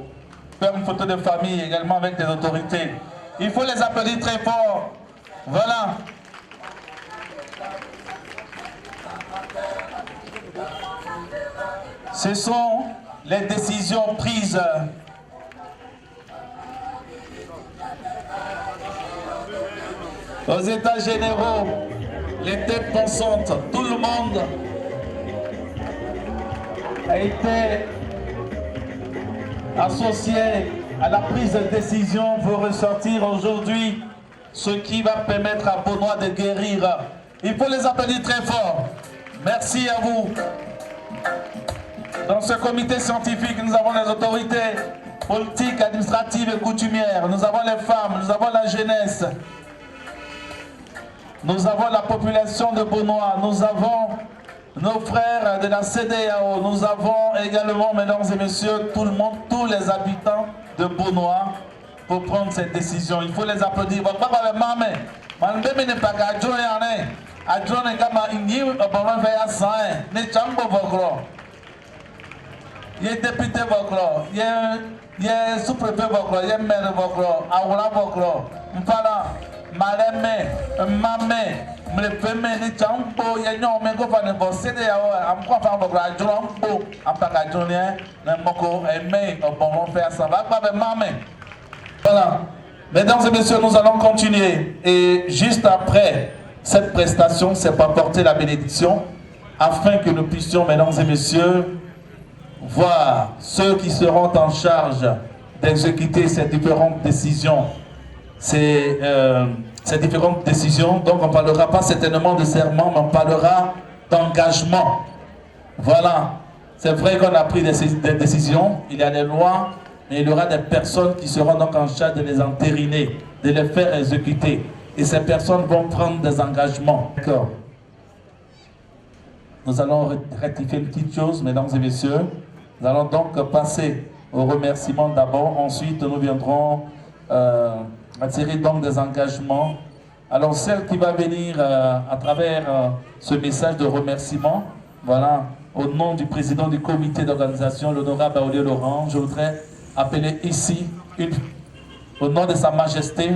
Faire une photo de famille également avec des autorités. Il faut les applaudir très fort. Voilà. Ce sont les décisions prises aux États généraux, les têtes pensantes, tout le monde a été associé à la prise de décision pour ressortir aujourd'hui ce qui va permettre à Beaunois de guérir. Il faut les applaudir très fort. Merci à vous. Dans ce comité scientifique, nous avons les autorités politiques, administratives et coutumières. Nous avons les femmes, nous avons la jeunesse. Nous avons la population de Beaunois. Nous avons nos frères de la CEDEAO. Nous avons également, mesdames et messieurs, tout le monde, tous les habitants de Beaunois pour prendre cette décision. Il faut les applaudir. Il y a député Bokro, il y a sous-préfet Bokro, il y a maire Bokro, Aoula Bokro, Mpala, Maleme, Mame, Mlepeme, Nichampo, il y a un mégo fan de Bossede, Amko Fan Bokro, Adjouampo, Ampakadjounien, Moko, Aimé, Bon, faire ça va pas avec Mame. Voilà. Mesdames et messieurs, nous allons continuer. Et juste après cette prestation, c'est pour apporter la bénédiction, afin que nous puissions, mesdames et messieurs, voir ceux qui seront en charge d'exécuter ces différentes décisions. Ces différentes décisions, donc on ne parlera pas certainement de serment, mais on parlera d'engagement. Voilà, c'est vrai qu'on a pris des décisions, il y a des lois, mais il y aura des personnes qui seront donc en charge de les entériner, de les faire exécuter. Et ces personnes vont prendre des engagements. D'accord. Nous allons rectifier une petite chose, mesdames et messieurs. Nous allons donc passer aux remerciements d'abord. Ensuite, nous viendrons attirer donc des engagements. Alors, celle qui va venir à travers ce message de remerciement, voilà, au nom du président du comité d'organisation, l'honorable Aurélien Laurent, je voudrais appeler ici, au nom de Sa Majesté,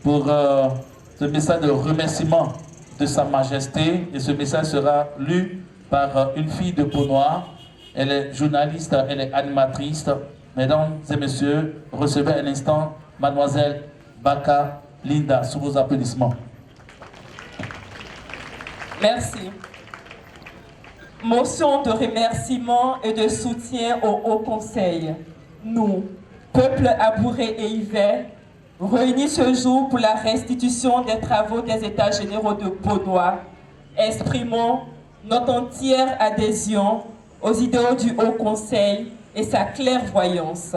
pour ce message de remerciement de Sa Majesté. Et ce message sera lu par une fille de Beaunois. Elle est journaliste, elle est animatrice. Mesdames et messieurs, recevez un instant Mademoiselle Baka Linda, sous vos applaudissements. Merci. Motion de remerciement et de soutien au Haut Conseil. Nous, peuple abouré et hiver, réunis ce jour pour la restitution des travaux des États généraux de Beaunois, exprimons notre entière adhésion aux idéaux du Haut Conseil et sa clairvoyance.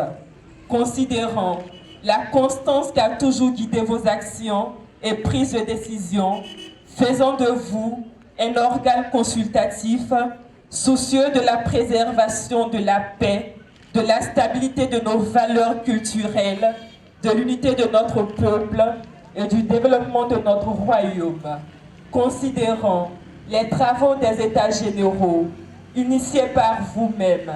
Considérant la constance qui a toujours guidé vos actions et prises de décision, faisant de vous un organe consultatif soucieux de la préservation de la paix, de la stabilité de nos valeurs culturelles, de l'unité de notre peuple et du développement de notre royaume. Considérant les travaux des États généraux initiés par vous-même,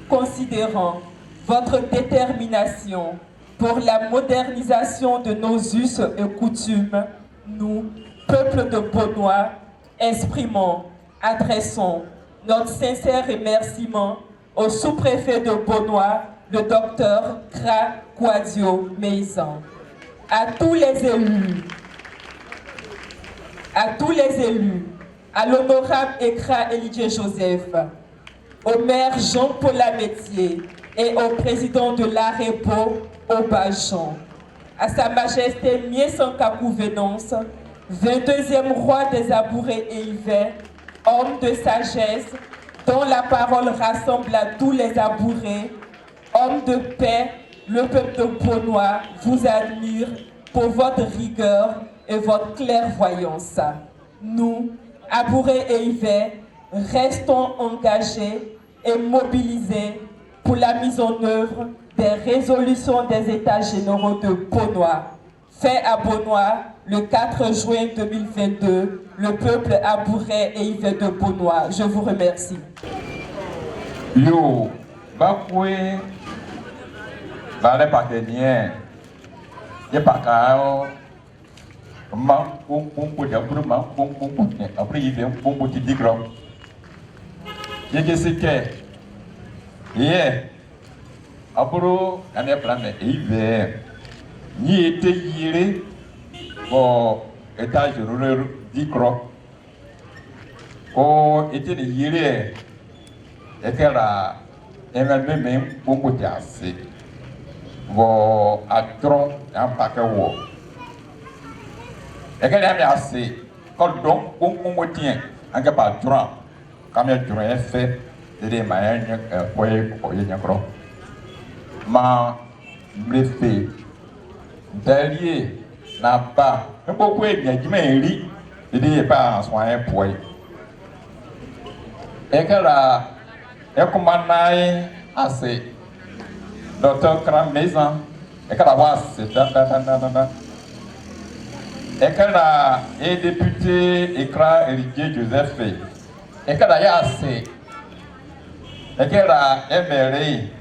considérant votre détermination pour la modernisation de nos us et coutumes, nous, peuple de Beaunois, exprimons, adressons notre sincère remerciement au sous-préfet de Beaunois, le docteur Kra Kouadio Meizan, à tous les élus, à l'honorable Ekra Elie Joseph, au maire Jean-Paul Lamétier et au président de l'AREPO, Aubajon, à Sa Majesté Miesan Kakouvenance, 22e roi des Abourés et Hiver, homme de sagesse, dont la parole rassemble à tous les Abourés, homme de paix, le peuple de Beaunois vous admire pour votre rigueur et votre clairvoyance. Nous, Abourés et Hiver, restons engagés et mobilisés pour la mise en œuvre des résolutions des États généraux de Beaunois. fait à Beaunois le 4 juin 2022, le peuple abourais et Yves de Beaunois. Je vous remercie. Yo, bakwe, vale pakenien, ye pakao, mampu jabur mampu après Yves mampu tidigrom, ye kesike, ye, apuro ane plane Yves, ni ete yire, bon étage rural dikro, ko ete ni yire. Et qu'elle a même beaucoup d'assez. Vos acteurs un paquet ou. Et qu'elle a assez. Quand donc, on tient un patron, comme il y a fait, il y a un peu ma blessé. Derrière, n'a pas. Un peu de il n'y a pas un soin pour. Et qu'elle a. Et comme on a assez, docteur Kram Maison, et qu'elle a assez, et qu'elle a et député écran Héritier Joseph, et qu'elle a assez, et qu'elle a éméré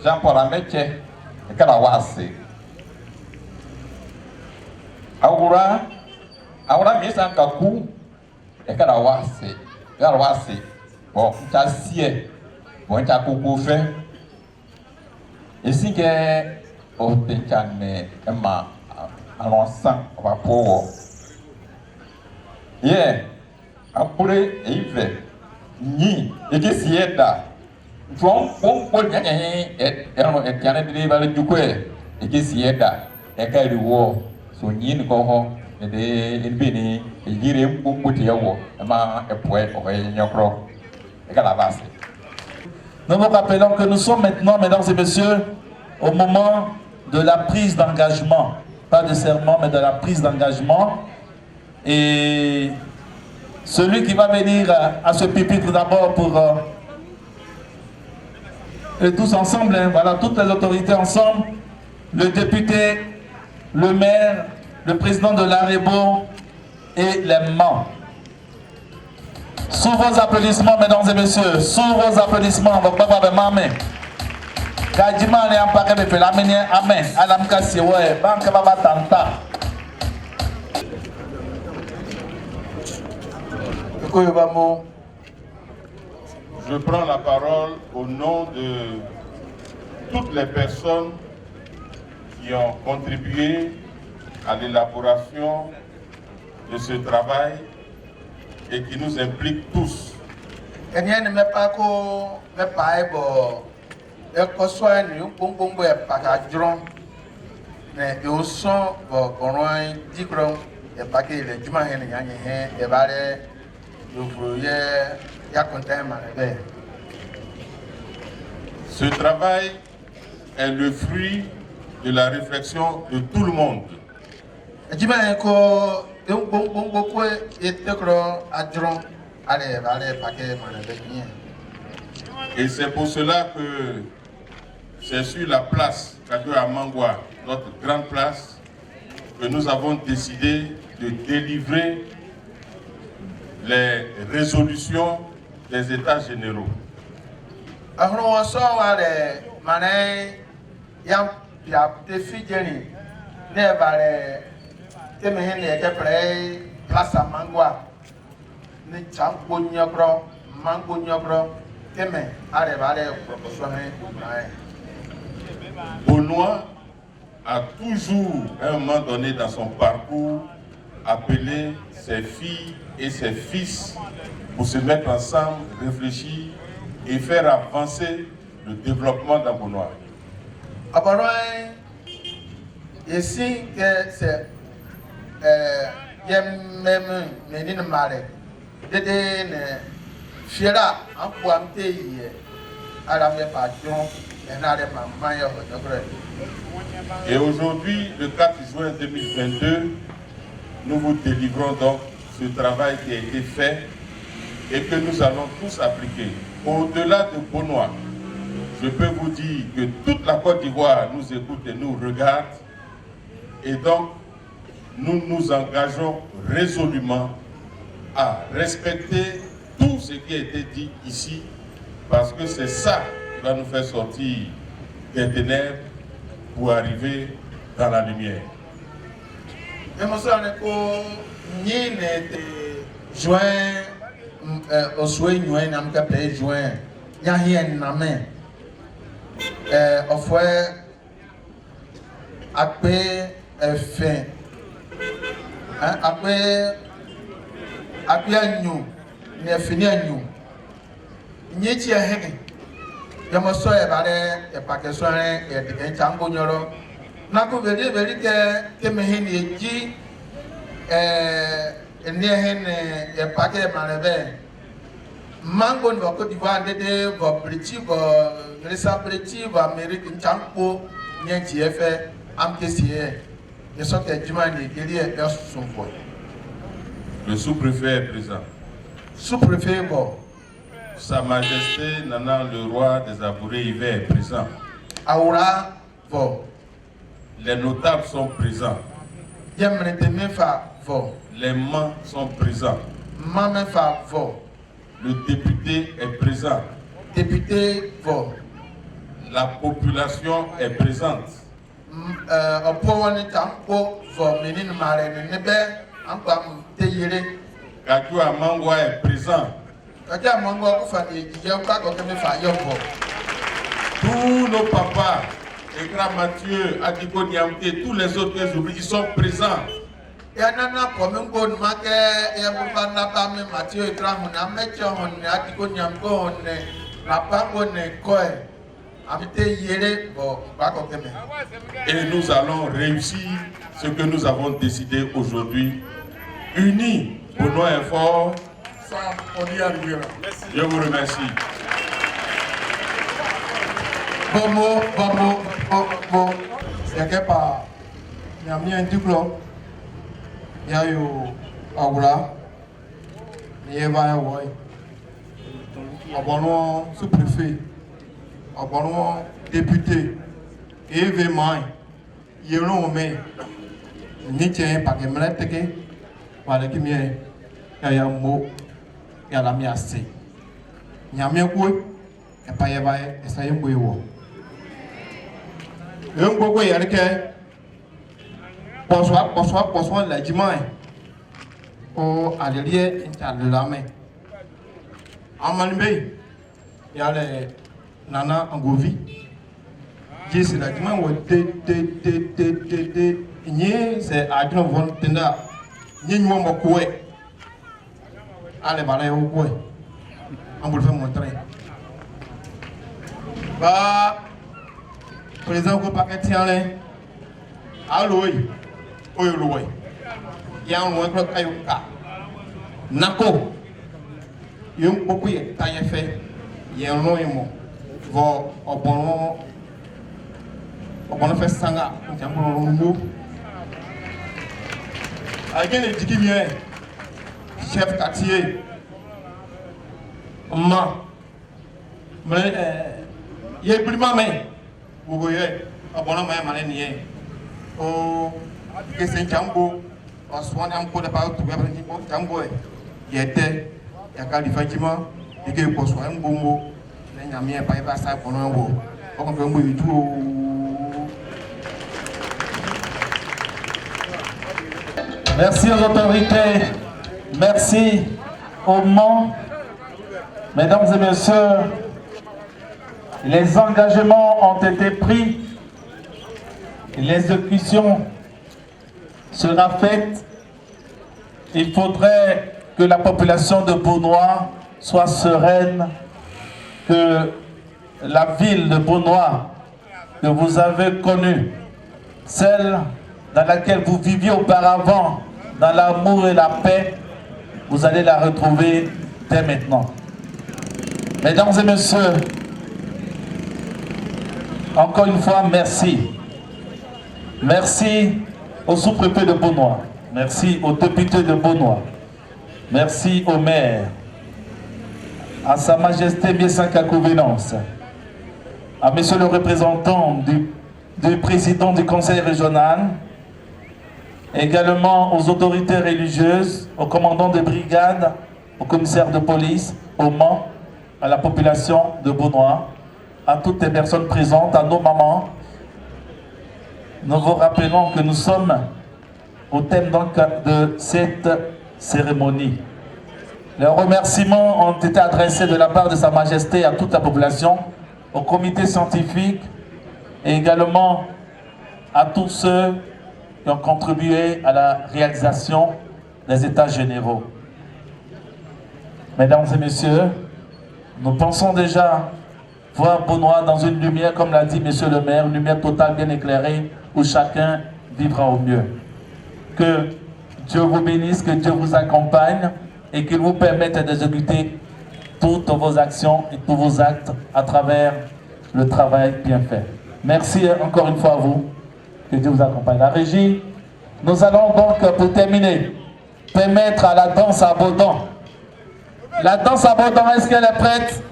Jean-Paul Amétier, et qu'elle a assez. Aura mis un kakou, et qu'elle a assez, elle a assez. Bon, ça sied. Bon, tu as beaucoup fait. Et si tu es au Téchane, à l'ensemble, on va pouvoir. Yeah, après, il fait. Ni, et qui s'y est là. Bon, et tiens, il va le jouer. Et qui s'y est là. Et qu'il y a son yin coho, et des bénis, et dire un bon petit hour, et ma poète, ou un croc. Et qu'à la base. Nous nous rappelons que nous sommes maintenant, mesdames et messieurs, au moment de la prise d'engagement. Pas de serment, mais de la prise d'engagement. Et celui qui va venir à ce pupitre d'abord pour... et tous ensemble, hein, voilà, toutes les autorités ensemble, le député, le maire, le président de l'Arebo et les membres. Sous vos applaudissements, mesdames et messieurs, sous vos applaudissements, vos papas de maman. Kadjima ne ampake de fait l'amener amen. Alam kasi ouais, banque baba tanta. Je prends la parole au nom de toutes les personnes qui ont contribué à l'élaboration de ce travail et qui nous implique tous. Ce travail est le fruit de la réflexion de tout le monde. Et c'est pour cela que c'est sur la place à Mangwa, notre grande place, que nous avons décidé de délivrer les résolutions des États généraux. Beaunois a toujours, à un moment donné dans son parcours, appelé ses filles et ses fils pour se mettre ensemble, réfléchir et faire avancer le développement dans Beaunois. Ici, c'est et aujourd'hui, le 4 juin 2022, nous vous délivrons donc ce travail qui a été fait et que nous allons tous appliquer. Au-delà de Beaunois, je peux vous dire que toute la Côte d'Ivoire nous écoute et nous regarde. Et donc, nous nous engageons résolument à respecter tout ce qui a été dit ici, parce que c'est ça qui va nous faire sortir des ténèbres pour arriver dans la lumière. Juin, au souhait, nous avons capé juin. Il y a rien à main. Au fait, après, fin. Après, nous, nous avons fini à nous. Nous avons fait. Je me suis dit, et pas que ce soit un tango nyoro. N'a pas vérifié que me hini dit, ni hini et pas que malheureux. Mango ni Côte d'Ivoire de vos British, vos British, vos Américains, tango ni un TF, amkesier. Je sens que Jumani qui est son voix. Le sous-préfet est présent. Sous-préfet, bon. Sa Majesté Nana le roi des Abourés Hiver est présent. Aura, bon. Les notables sont présents. Les mains sont présents. Le député est présent. Député, bon. La population est présente. Kadju Amangwa est présent. Tous nos papas, Ekra Mathieu, Adiko Niamte, tous les autres que j'oublie, ils sont présents. Et nous allons réussir ce que nous avons décidé aujourd'hui, unis pour nos efforts. Je vous remercie. Bon, c'est que par il y a mis un diplôme, il y a eu Aoula, il y a eu abonnement sous-préfet, abonnement député, et événement, il y a eu un homme, ni tiens pas que me l'a téqué, par le qui m'y il y a un mot, il y a la miasse. Il y a un coup, et pas y a et ça y est un coup. Un gogo y a que bonsoir la dimanche au allié de la main. En Malmé, il y a les Nana Angovi. C'est la dimanche où c'est à Adjon Von Tenda. Ni nous avons coué. Allez, voilà, au coué. On vous le fait montrer. Bah. Président du paquet tient là. Allo, oui. Il y a un loin que Kayoka. Nako. Il y a beaucoup de taille fait. Il y a un nom et mot. Vos abonnements. Abonnements fait sanga. Il y a un bon avec les diguiers. Chef quartier. Mais il y a plus de main. Vous voyez, abonnement est malin nié. Oh, que c'est un jambo. On soigne un peu de parole tout bien pour jambo. Il était, il y a qualificativement, et que pour soigner un bon mot, il n'y a rien pas ça pour un mot. On peut me dire tout. Merci aux autorités, merci au Mans. Mesdames et messieurs, les engagements ont été pris, l'exécution sera faite. Il faudrait que la population de Beaunois soit sereine, que la ville de Beaunois que vous avez connue, celle dans laquelle vous viviez auparavant, dans l'amour et la paix, vous allez la retrouver dès maintenant. Mesdames et messieurs, encore une fois, merci. Merci au sous-préfet de Beaunois. Merci aux députés de Beaunois. Merci au maire. À Sa Majesté Biesaka Kouvenance. À monsieur le représentant du président du conseil régional. également aux autorités religieuses, aux commandants de brigade, aux commissaires de police, aux Mans, à la population de Beaunois, à toutes les personnes présentes, à nos mamans. Nous vous rappelons que nous sommes au thème donc de cette cérémonie. Les remerciements ont été adressés de la part de Sa Majesté à toute la population, au comité scientifique et également à tous ceux qui ont contribué à la réalisation des États généraux. Mesdames et messieurs, nous pensons déjà voir Beaunois dans une lumière, comme l'a dit monsieur le maire, une lumière totale bien éclairée où chacun vivra au mieux. Que Dieu vous bénisse, que Dieu vous accompagne et qu'il vous permette d'exécuter toutes vos actions et tous vos actes à travers le travail bien fait. Merci encore une fois à vous. Que Dieu vous accompagne. La régie, nous allons donc, pour terminer, permettre à la danse à Baudon. La danse à Baudon, est-ce qu'elle est prête?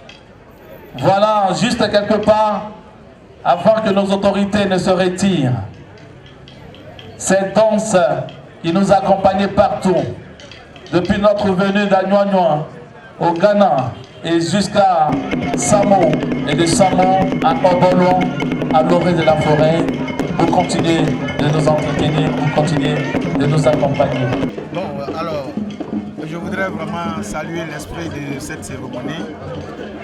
Voilà, juste quelque part, avant que nos autorités ne se retirent. Cette danse qui nous accompagnait partout, depuis notre venue d'Agnoagnoa au Ghana et jusqu'à Samo, et de Samo à Obolon, à l'orée de la forêt, pour continuer de nous entretenir, pour continuer de nous accompagner. Bon, alors, je voudrais vraiment saluer l'esprit de cette cérémonie.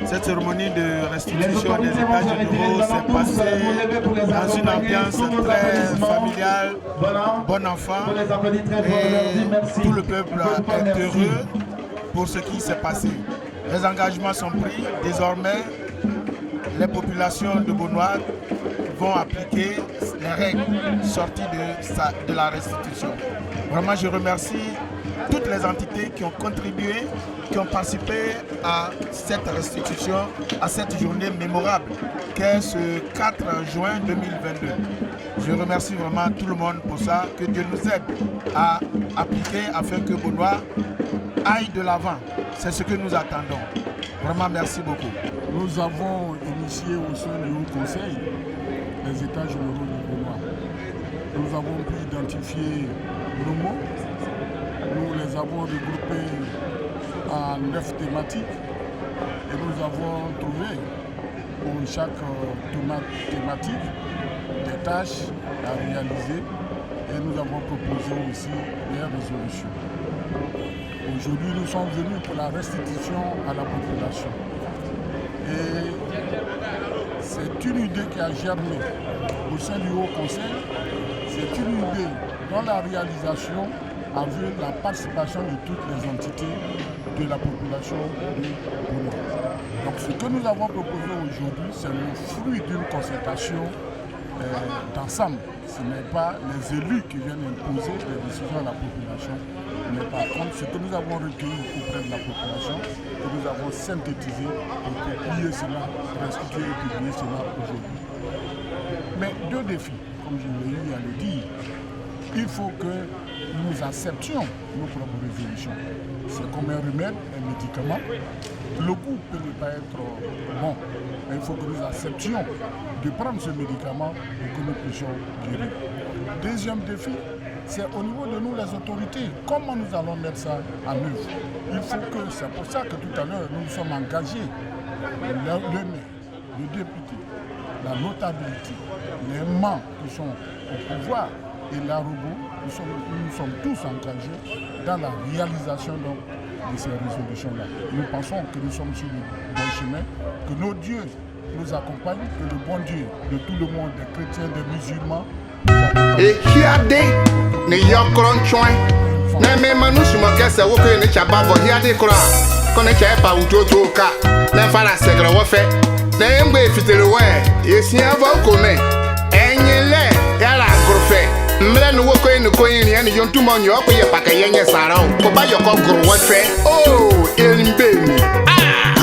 Cette cérémonie de restitution des États généraux s'est passée dans une ambiance très familiale, bon enfant, et tout le peuple est heureux pour ce qui s'est passé. Les engagements sont pris, désormais les populations de Beaunois vont appliquer les règles sorties de la restitution. Vraiment, je remercie toutes les entités qui ont contribué, qui ont participé à cette restitution, à cette journée mémorable qu'est ce 4 juin 2022. Je remercie vraiment tout le monde pour ça, que Dieu nous aide à appliquer afin que Beaunois aille de l'avant. C'est ce que nous attendons. Vraiment, merci beaucoup. Nous avons initié au sein du Haut Conseil les États généraux du Beaunois. Nous avons pu identifier nos mots. Nous les avons regroupés en 9 thématiques et nous avons trouvé pour chaque thématique des tâches à réaliser et nous avons proposé aussi des résolutions. Aujourd'hui, nous sommes venus pour la restitution à la population. Et c'est une idée qui a germé au sein du Haut Conseil. C'est une idée dont la réalisation a vu la participation de toutes les entités de la population de Beaunois. Donc ce que nous avons proposé aujourd'hui, c'est le fruit d'une concertation d'ensemble. Ce n'est pas les élus qui viennent imposer les décisions à la population, mais par contre ce que nous avons recueilli auprès de la population, que nous avons synthétisé pour publier cela, restituer et publier cela aujourd'hui. Mais deux défis, comme je l'ai eu à le dire. Il faut que nous acceptions nos propres résolutions. C'est comme un remède, un médicament. Le goût peut ne pas être bon, mais il faut que nous acceptions de prendre ce médicament pour que nous puissions guérir. Deuxième défi, c'est au niveau de nous les autorités. Comment nous allons mettre ça en œuvre? Il faut que, c'est pour ça que tout à l'heure nous nous sommes engagés, le maire, le député, la notabilité, les membres qui sont au pouvoir, et la robot, nous sommes tous engagés dans la réalisation donc, de ces résolutions-là. Nous pensons que nous sommes sur le bon chemin, que nos dieux nous accompagnent, que le bon Dieu de tout le monde, des chrétiens, des musulmans, et qui a des Neyokronchoin, Namé Manouchmoka, Woke, et Chababo, Hiade Kra, Konechapa, Utoka, Nafara Segra Wafe, Nambe Fitterway, Yesiava Kone, Enyele, Yala Grofe. Mle no woko en ko yin ya ni yon tumo nyo ko ye paka yenye sara o ko ba yo ko gro wo fe oh elimbe mi ah